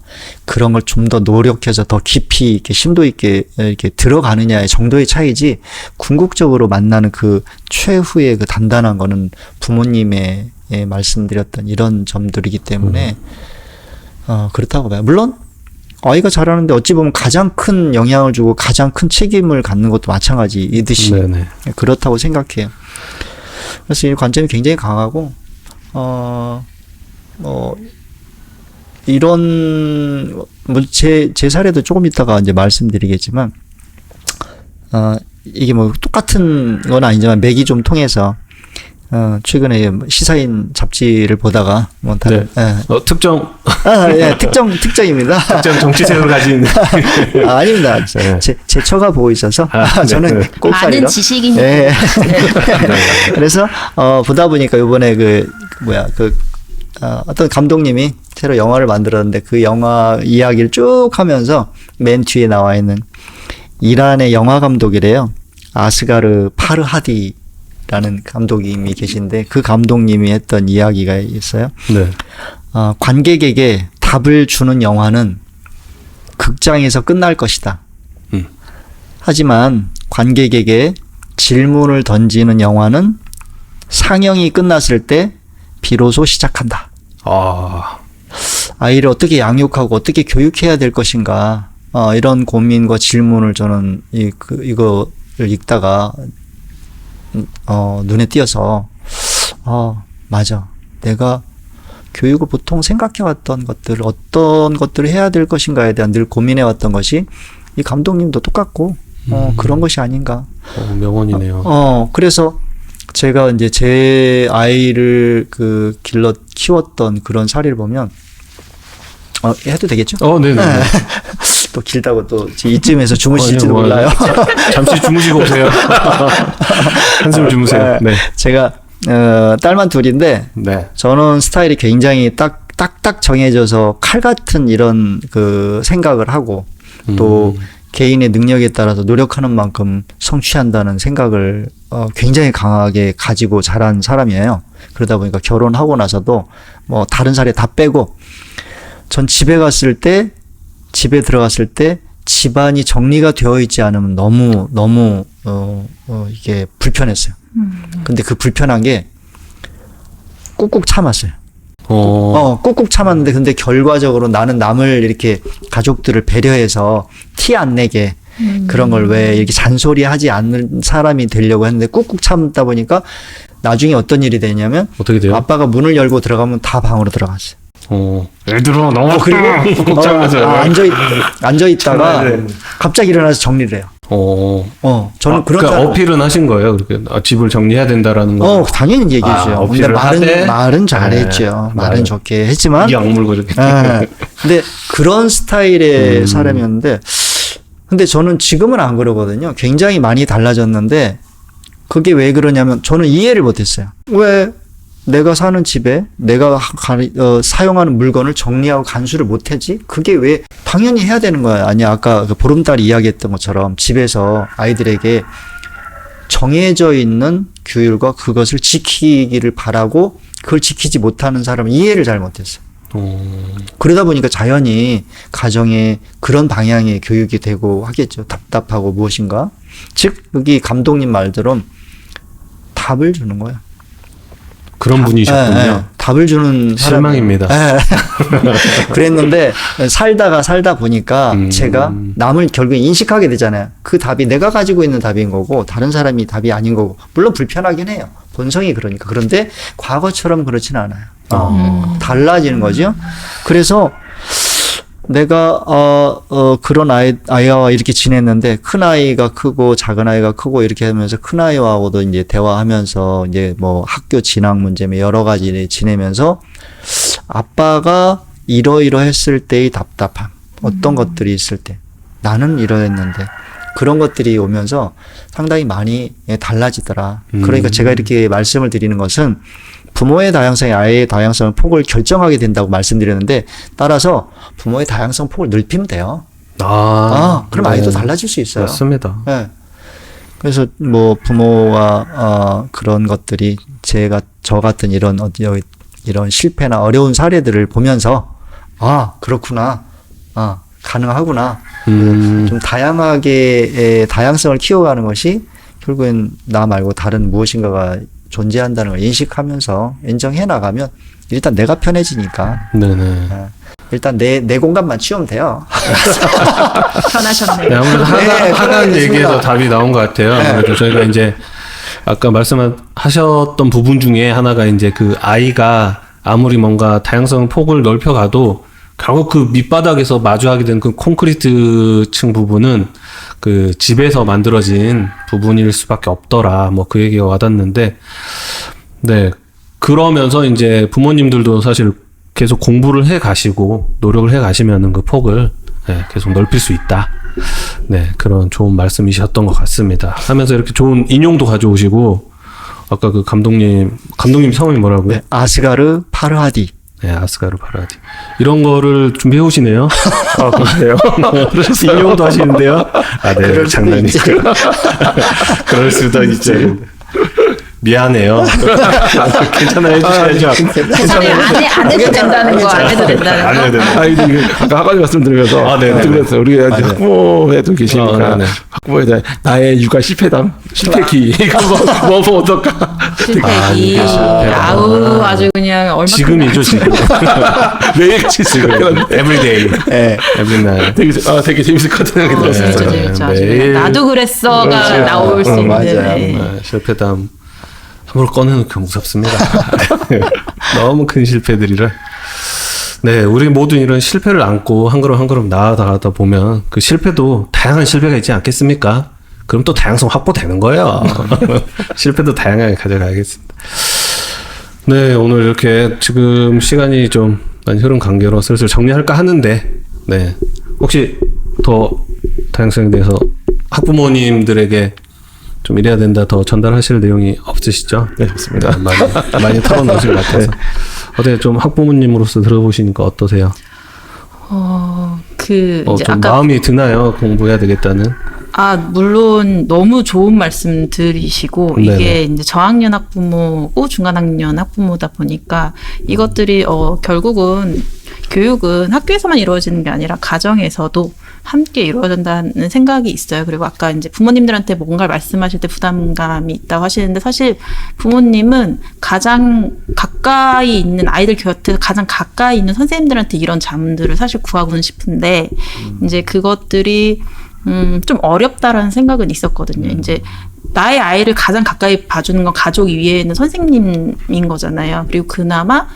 그런 걸 좀 더 노력해서 더 깊이 이렇게 심도 있게 이렇게 들어가느냐의 정도의 차이지, 궁극적으로 만나는 그 최후의 그 단단한 거는 부모님의 말씀드렸던 이런 점들이기 때문에, 그렇다고 봐요. 물론, 아이가 잘하는데 어찌 보면 가장 큰 영향을 주고 가장 큰 책임을 갖는 것도 마찬가지이듯이 네네. 그렇다고 생각해요. 그래서 이 관점이 굉장히 강하고, 제 사례도 조금 이따가 이제 말씀드리겠지만, 이게 뭐 똑같은 건 아니지만 맥이 좀 통해서, 최근에 시사인 잡지를 보다가, 뭐, 다른, 네. 특정 예, 특정입니다. 특정 정치색을 가진 아닙니다. 네. 제 처가 보고 있어서, 저는 네. 꼽사리로. 많은 지식이니까. 예. 그래서, 보다 보니까 요번에 어떤 감독님이 새로 영화를 만들었는데 그 영화 이야기를 쭉 하면서 맨 뒤에 나와 있는 이란의 영화 감독이래요. 아스가르 파르하디라는 감독님이 계신데 그 감독님이 했던 이야기가 있어요. 네. 관객에게 답을 주는 영화는 극장에서 끝날 것이다. 하지만 관객에게 질문을 던지는 영화는 상영이 끝났을 때 비로소 시작한다. 아이를 어떻게 양육하고 어떻게 교육해야 될 것인가. 이런 고민과 질문을 저는 이거를 읽다가 눈에 띄어서 맞아. 내가 교육을 보통 생각해왔던 것들, 어떤 것들을 해야 될 것인가에 대한 늘 고민해왔던 것이 이 감독님도 똑같고 그런 것이 아닌가. 명언이네요. 그래서 제가 이제 제 아이를 키웠던 그런 사례를 보면 해도 되겠죠? 네네. 또 길다고 또 이쯤에서 주무실지도 몰라요. 잠시 주무시고 오세요. 한숨 주무세요. 네. 제가 딸만 둘인데 네. 저는 스타일이 굉장히 딱딱 정해져서 칼 같은 이런 생각을 하고 또 개인의 능력에 따라서 노력하는 만큼 성취한다는 생각을 굉장히 강하게 가지고 자란 사람이에요. 그러다 보니까 결혼하고 나서도 뭐 다른 사례 다 빼고 전 집에 들어갔을 때 집안이 정리가 되어 있지 않으면 너무 이게 불편했어요. 근데 그 불편한 게 꾹꾹 참았어요. 꾹꾹 참았는데 근데 결과적으로 나는 남을 이렇게 가족들을 배려해서 티 안 내게 그런 걸 왜 이렇게 잔소리하지 않는 사람이 되려고 했는데 꾹꾹 참다 보니까 나중에 어떤 일이 되냐면 어떻게 돼요? 아빠가 문을 열고 들어가면 다 방으로 들어갔어요. 애들아 너무 그리고 꾹꾹 참아서 앉아 있다가 갑자기 일어나서 정리를 해요. 저는 그런 그러니까 어필은 하신 거예요. 그렇게 집을 정리해야 된다라는 거. 당연히 얘기했어요. 근데 어필을 하되 말은 잘했죠. 말은 좋게 했지만 이 악물고 이렇게. 근데 그런 스타일의 사람이었는데 근데 저는 지금은 안 그러거든요. 굉장히 많이 달라졌는데 그게 왜 그러냐면 저는 이해를 못했어요. 왜 내가 사는 집에 내가 사용하는 물건을 정리하고 간수를 못하지? 그게 왜 당연히 해야 되는 거야. 아니 아까 그 보름달이 이야기했던 것처럼 집에서 아이들에게 정해져 있는 규율과 그것을 지키기를 바라고 그걸 지키지 못하는 사람은 이해를 잘 못했어요. 그러다 보니까 자연히 가정에 그런 방향의 교육이 되고 하겠죠. 답답하고 무엇인가. 즉 여기 감독님 말대로 답을 주는 거예요. 그런 분이셨군요. 답을 주는 실망입니다. 그랬는데 살다 보니까 제가 남을 결국에 인식하게 되잖아요. 그 답이 내가 가지고 있는 답인 거고 다른 사람이 답이 아닌 거고 물론 불편하긴 해요. 본성이 그러니까. 그런데 과거처럼 그렇진 않아요. 달라지는 거죠. 그래서 내가 그런 아이와 이렇게 지냈는데 큰 아이가 크고 작은 아이가 크고 이렇게 하면서 큰 아이와도 이제 대화하면서 이제 뭐 학교 진학 문제 여러 가지 지내면서 아빠가 이러이러했을 때의 답답함 어떤 것들이 있을 때 나는 이러했는데 그런 것들이 오면서 상당히 많이 달라지더라. 그러니까 제가 이렇게 말씀을 드리는 것은 부모의 다양성이 아이의 다양성의 폭을 결정하게 된다고 말씀드렸는데 따라서 부모의 다양성 폭을 넓히면 돼요. 그럼 아이도 달라질 수 있어요. 맞습니다. 네. 그래서 뭐 부모와 그런 것들이 저 같은 이런 실패나 어려운 사례들을 보면서 그렇구나. 가능하구나. 좀 다양하게 다양성을 키워가는 것이 결국엔 나 말고 다른 무엇인가가 존재한다는 걸 인식하면서 인정해 나가면 일단 내가 편해지니까. 네네. 일단 내 공간만 치우면 돼요. 편하셨네요. 네, 아무래도 하나는 얘기에서 답이 나온 것 같아요. 아무래도 저희가 이제 아까 말씀하셨던 부분 중에 하나가 이제 그 아이가 아무리 뭔가 다양성 폭을 넓혀가도 결국 그 밑바닥에서 마주하게 된 그 콘크리트 층 부분은 그 집에서 만들어진 부분일 수밖에 없더라. 뭐 그 얘기가 와닿는데, 네. 그러면서 이제 부모님들도 사실 계속 공부를 해 가시고 노력을 해 가시면은 그 폭을 계속 넓힐 수 있다. 네. 그런 좋은 말씀이셨던 것 같습니다. 하면서 이렇게 좋은 인용도 가져오시고, 아까 그 감독님 성함이 뭐라고요? 네, 아스가르 파르하디. 네, 아스가르 바라디. 이런 거를 준비해 오시네요. 아, 그러세요? 인용도 하시는데요. 아, 네, 그럴 수도 장난이고. 있지. 그럴 수도 있지. 미안해요. 괜찮아요, 해주셔야죠. 차라리 안 해도 된다는 거, 안 해도 된다는 안 거. 해도 된다. 아, 이게 아까 하관이 말씀드리면서 아, 네네. 그래서 우리가 이제 학부모에도 계시니까 네네. 학부모에 대한 나의 육아 실패담, 실패기 이거 뭐 어떨까? 실패기. 아우, 아주 그냥 얼마 지금이죠, 지금. 매일같이 지금 Everyday. 예. Every 되게 재밌을 것 같은 생각이 들었어요. 재밌죠, 네, 재밌죠. 아주 매일. 나도 그랬어가 그렇죠. 나올 수 있는. 맞아요. 네. 실패담. 함부로 꺼내놓기 무섭습니다. 너무 큰 실패들이라. 네, 우리 모두 이런 실패를 안고 한 걸음 한 걸음 나아가다 보면 그 실패도 다양한 실패가 있지 않겠습니까? 그럼 또 다양성 확보되는 거예요. 실패도 다양하게 가져가야겠습니다. 네, 오늘 이렇게 지금 시간이 좀 많이 흐른 관계로 슬슬 정리할까 하는데, 네, 혹시 더 다양성에 대해서 학부모님들에게 좀 이래야 된다 더 전달하실 내용이 없으시죠? 네, 좋습니다. 많이 털어놓으실 것 같아서. 어때 좀 학부모님으로서 들어보시니까 어떠세요? 이제 좀 아까 마음이 드나요? 공부해야 되겠다는. 물론 너무 좋은 말씀들이시고 네네. 이게 이제 저학년 학부모고 중간학년 학부모다 보니까 이것들이 결국은 교육은 학교에서만 이루어지는 게 아니라 가정에서도 함께 이루어진다는 생각이 있어요. 그리고 아까 이제 부모님들한테 뭔가를 말씀하실 때 부담감이 있다고 하시는데 사실 부모님은 가장 가까이 있는 아이들 곁에 가장 가까이 있는 선생님들한테 이런 자문들을 사실 구하고는 싶은데 이제 그것들이 좀 어렵다라는 생각은 있었거든요. 이제 나의 아이를 가장 가까이 봐주는 건 가족 위에 있는 선생님인 거잖아요. 그리고 그나마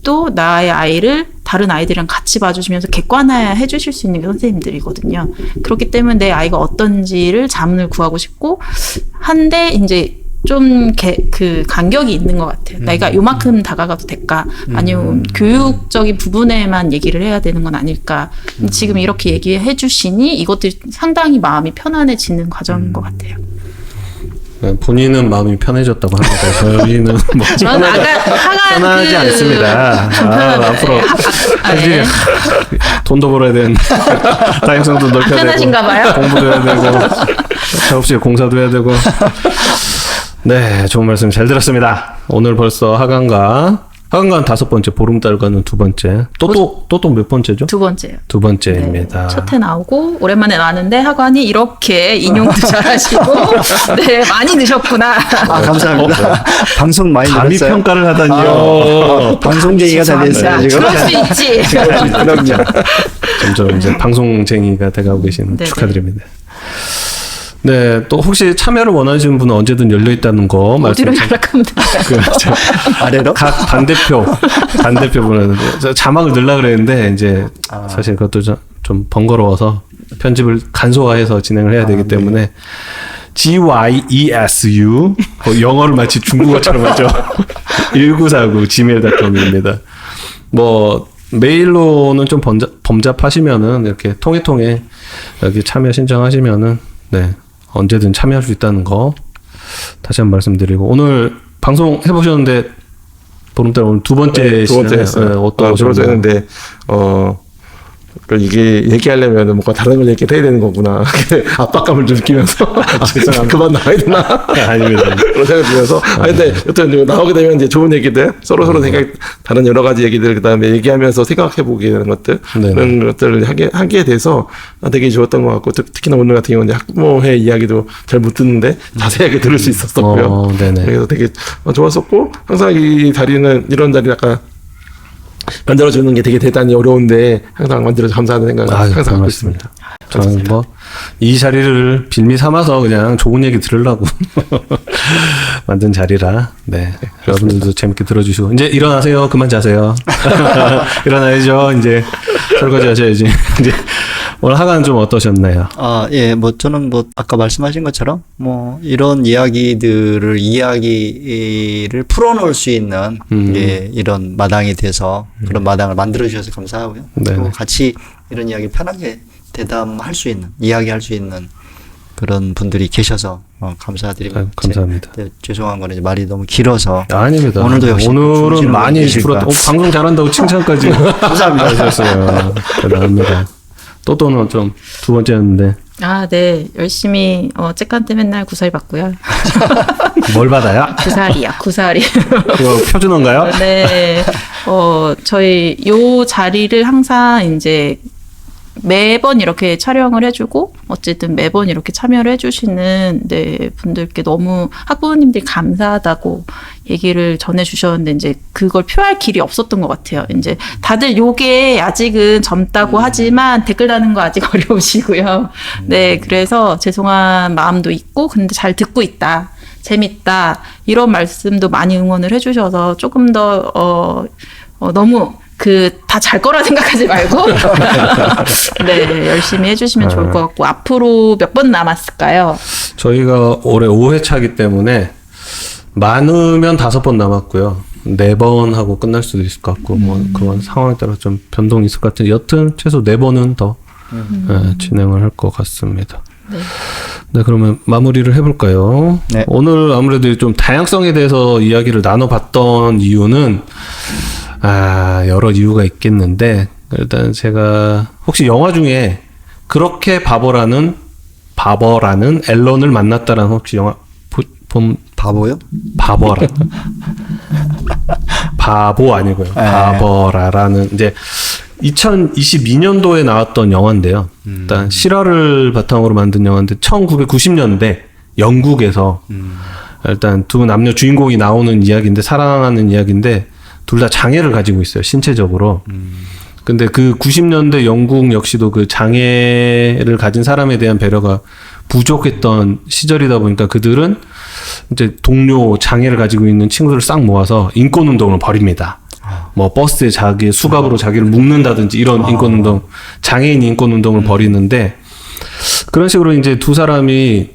또 나의 아이를 다른 아이들이랑 같이 봐주시면서 객관화해 주실 수 있는 게 선생님들이거든요. 그렇기 때문에 내 아이가 어떤지를 자문을 구하고 싶고 한데 이제 좀 그 간격이 있는 것 같아요. 내가 요만큼 다가가도 될까? 아니면 교육적인 부분에만 얘기를 해야 되는 건 아닐까? 지금 이렇게 얘기해 주시니 이것들이 상당히 마음이 편안해지는 과정인 것 같아요. 네, 본인은 마음이 편해졌다고 합니다. 저희는 뭐 저는 아까 하가 편하지 않습니다. 앞으로 사실 돈도 벌어야 되는 다양성도 넓혀야 되고 편하신가 봐요. 공부도 해야 되고 작업실 공사도 해야 되고. 네, 좋은 말씀 잘 들었습니다. 오늘 벌써 하강간 5번째, 보름달과는 2번째. 또 몇 번째죠? 두 번째요. 두 번째입니다. 첫 해 나오고 오랜만에 나왔는데 하관이 이렇게 인용도 잘하시고 네 많이 늦었구나. 감사합니다. 방송 많이 감히 들었어요. 평가를 하다니요. 방송쟁이가 다 됐어요, 지금. 그럴 수 있지. 그럼요. 점점 이제 방송쟁이가 돼가고 계시는 네네. 축하드립니다. 네, 또 혹시 참여를 원하시는 분은 언제든 열려 있다는 거 어디로 말씀. 연락하면 돼요? 아래로? 각 반대표분은 자막을 넣으려 그랬는데 이제 사실 그것도 좀 번거로워서 편집을 간소화해서 진행을 해야 되기 때문에 GYESU 영어를 마치 중국어처럼 하죠. 1949 gmail.com입니다. 뭐 메일로는 좀 범잡하시면은 이렇게 통해 여기 참여 신청하시면은 네 언제든 참여할 수 있다는 거 다시 한번 말씀드리고 오늘 방송 해보셨는데 보름달 오늘 두 번째 두 번째 했어요. 두 번째 했는데 이게 얘기하려면 뭔가 다른 걸 얘기를 해야 되는 거구나. 압박감을 좀 느끼면서 그만 나와야 되나? 아닙니다. 그런 생각이 들면서 근데 여튼 나오게 되면 이제 좋은 얘기들 서로 생각 다른 여러 가지 얘기들 그다음에 얘기하면서 생각해 보게 되는 것들 네네. 그런 것들을 하게 돼서 되게 좋았던 것 같고 특히나 오늘 같은 경우는 학부모회 이야기도 잘 못 듣는데 자세하게 들을 수 있었었고요. 네네. 그래서 되게 좋았었고 항상 이 자리는 이런 자리 약간 만들어주는 게 되게 대단히 어려운데 항상 만들어서 감사하는 생각을 항상 하고 있습니다. 저는 뭐 이 자리를 빌미 삼아서 그냥 좋은 얘기 들으려고 만든 자리라 네 여러분들도 재밌게 들어주시고 이제 일어나세요. 그만 자세요. 일어나야죠. 이제 설거지 하셔야지. 이제 오늘 하간 좀 어떠셨나요? 예, 뭐 저는 뭐 아까 말씀하신 것처럼 뭐 이런 이야기를 풀어놓을 수 있는 예, 이런 마당이 돼서 그런 마당을 만들어 주셔서 감사하고요. 네네. 그리고 같이 이런 이야기 편하게 대담할 수 있는 이야기할 수 있는 그런 분들이 계셔서 감사드립니다. 아유, 감사합니다. 죄송한 거는 이제 말이 너무 길어서 아닙니다. 오늘도 역시 오늘은 중심을 많이 계실까? 방송 잘한다고 칭찬까지 감사합니다. 하셨어요. 대단합니다. 또는 좀 두 번째였는데 아, 네. 열심히 째칸때 맨날 구사리 받고요. 뭘 받아요? 구사리요. 구사리. 그거 표준어인가요? 네. 저희 요 자리를 항상 이제 매번 이렇게 촬영을 해주고 어쨌든 매번 이렇게 참여를 해주시는 네, 분들께 너무 학부모님들이 감사하다고 얘기를 전해주셨는데 이제 그걸 표할 길이 없었던 것 같아요. 이제 다들 요게 아직은 젊다고 하지만 댓글 다는 거 아직 어려우시고요. 네, 그래서 죄송한 마음도 있고 근데 잘 듣고 있다. 재밌다. 이런 말씀도 많이 응원을 해주셔서 조금 더 너무 다 잘 거라 생각하지 말고 네 열심히 해주시면 좋을 것 같고 앞으로 몇 번 남았을까요? 저희가 올해 5회차이기 때문에 많으면 5번 남았고요. 4번 하고 끝날 수도 있을 것 같고 뭐 그런 상황에 따라 좀 변동이 있을 것 같은데 여튼 최소 4번은 더 진행을 할 것 같습니다. 네, 그러면 마무리를 해볼까요? 네. 오늘 아무래도 좀 다양성에 대해서 이야기를 나눠봤던 이유는 여러 이유가 있겠는데 일단 제가 혹시 영화 중에 그렇게 바보라는 앨런을 만났다라는 혹시 영화 바보요? 바보라 바보 아니고요. 바보라라는 이제 2022년도에 나왔던 영화인데요. 일단 실화를 바탕으로 만든 영화인데 1990년대 영국에서 일단 두 남녀 주인공이 나오는 이야기인데 사랑하는 이야기인데 둘 다 장애를 가지고 있어요. 신체적으로. 근데 그 90년대 영국 역시도 그 장애를 가진 사람에 대한 배려가 부족했던 시절이다 보니까 그들은 이제 동료 장애를 가지고 있는 친구들을 싹 모아서 인권운동을 벌입니다. 뭐 버스에 자기 수갑으로 자기를 묶는다든지 이런 인권운동, 장애인 인권운동을 벌이는데 그런 식으로 이제 두 사람이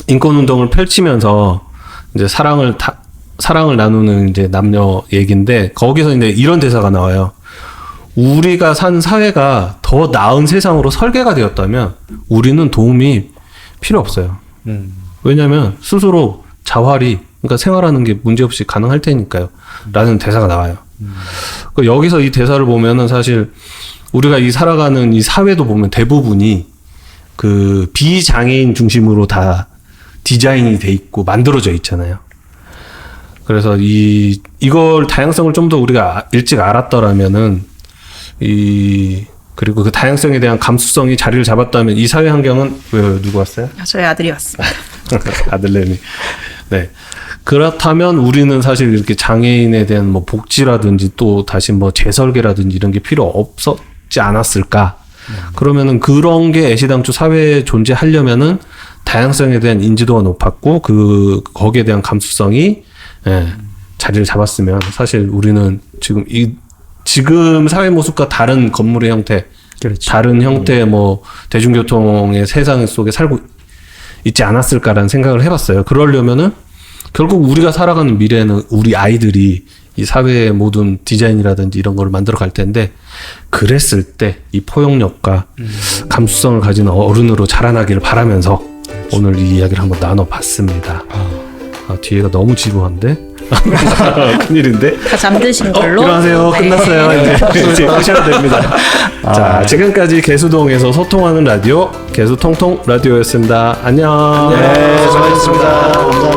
인권운동을 펼치면서 이제 사랑을 나누는 이제 남녀 얘기인데 거기서 이제 이런 대사가 나와요. 우리가 산 사회가 더 나은 세상으로 설계가 되었다면 우리는 도움이 필요 없어요. 왜냐하면 스스로 자활이 그러니까 생활하는 게 문제없이 가능할 테니까요. 라는 대사가 나와요. 여기서 이 대사를 보면은 사실 우리가 이 살아가는 이 사회도 보면 대부분이 그 비장애인 중심으로 다 디자인이 돼 있고 만들어져 있잖아요. 그래서 이걸 다양성을 좀 더 우리가 일찍 알았더라면은 그리고 그 다양성에 대한 감수성이 자리를 잡았다면 이 사회 환경은 왜 누구 왔어요? 저희 아들이 왔습니다. 아들내미. 네. 그렇다면 우리는 사실 이렇게 장애인에 대한 뭐 복지라든지 또 다시 뭐 재설계라든지 이런 게 필요 없었지 않았을까? 그러면은 그런 게 애시당초 사회에 존재하려면은 다양성에 대한 인지도가 높았고 거기에 대한 감수성이 자리를 잡았으면 사실 우리는 지금 사회 모습과 다른 건물의 형태, 그렇죠. 다른 형태의 뭐 대중교통의 세상 속에 살고 있지 않았을까라는 생각을 해봤어요. 그러려면은 결국 우리가 살아가는 미래에는 우리 아이들이 이 사회의 모든 디자인이라든지 이런 걸 만들어 갈 텐데 그랬을 때 이 포용력과 감수성을 가진 어른으로 자라나기를 바라면서 오늘 이 이야기를 한번 나눠봤습니다. 뒤에가 너무 지루한데? 큰일인데? 다 잠드신 걸로. 일어나세요. 네. 끝났어요. 이제 끄셔도 됩니다. 자, 지금까지 개수동에서 소통하는 라디오 개수통통 라디오였습니다. 안녕. 네, 수고하셨습니다. 감사합니다.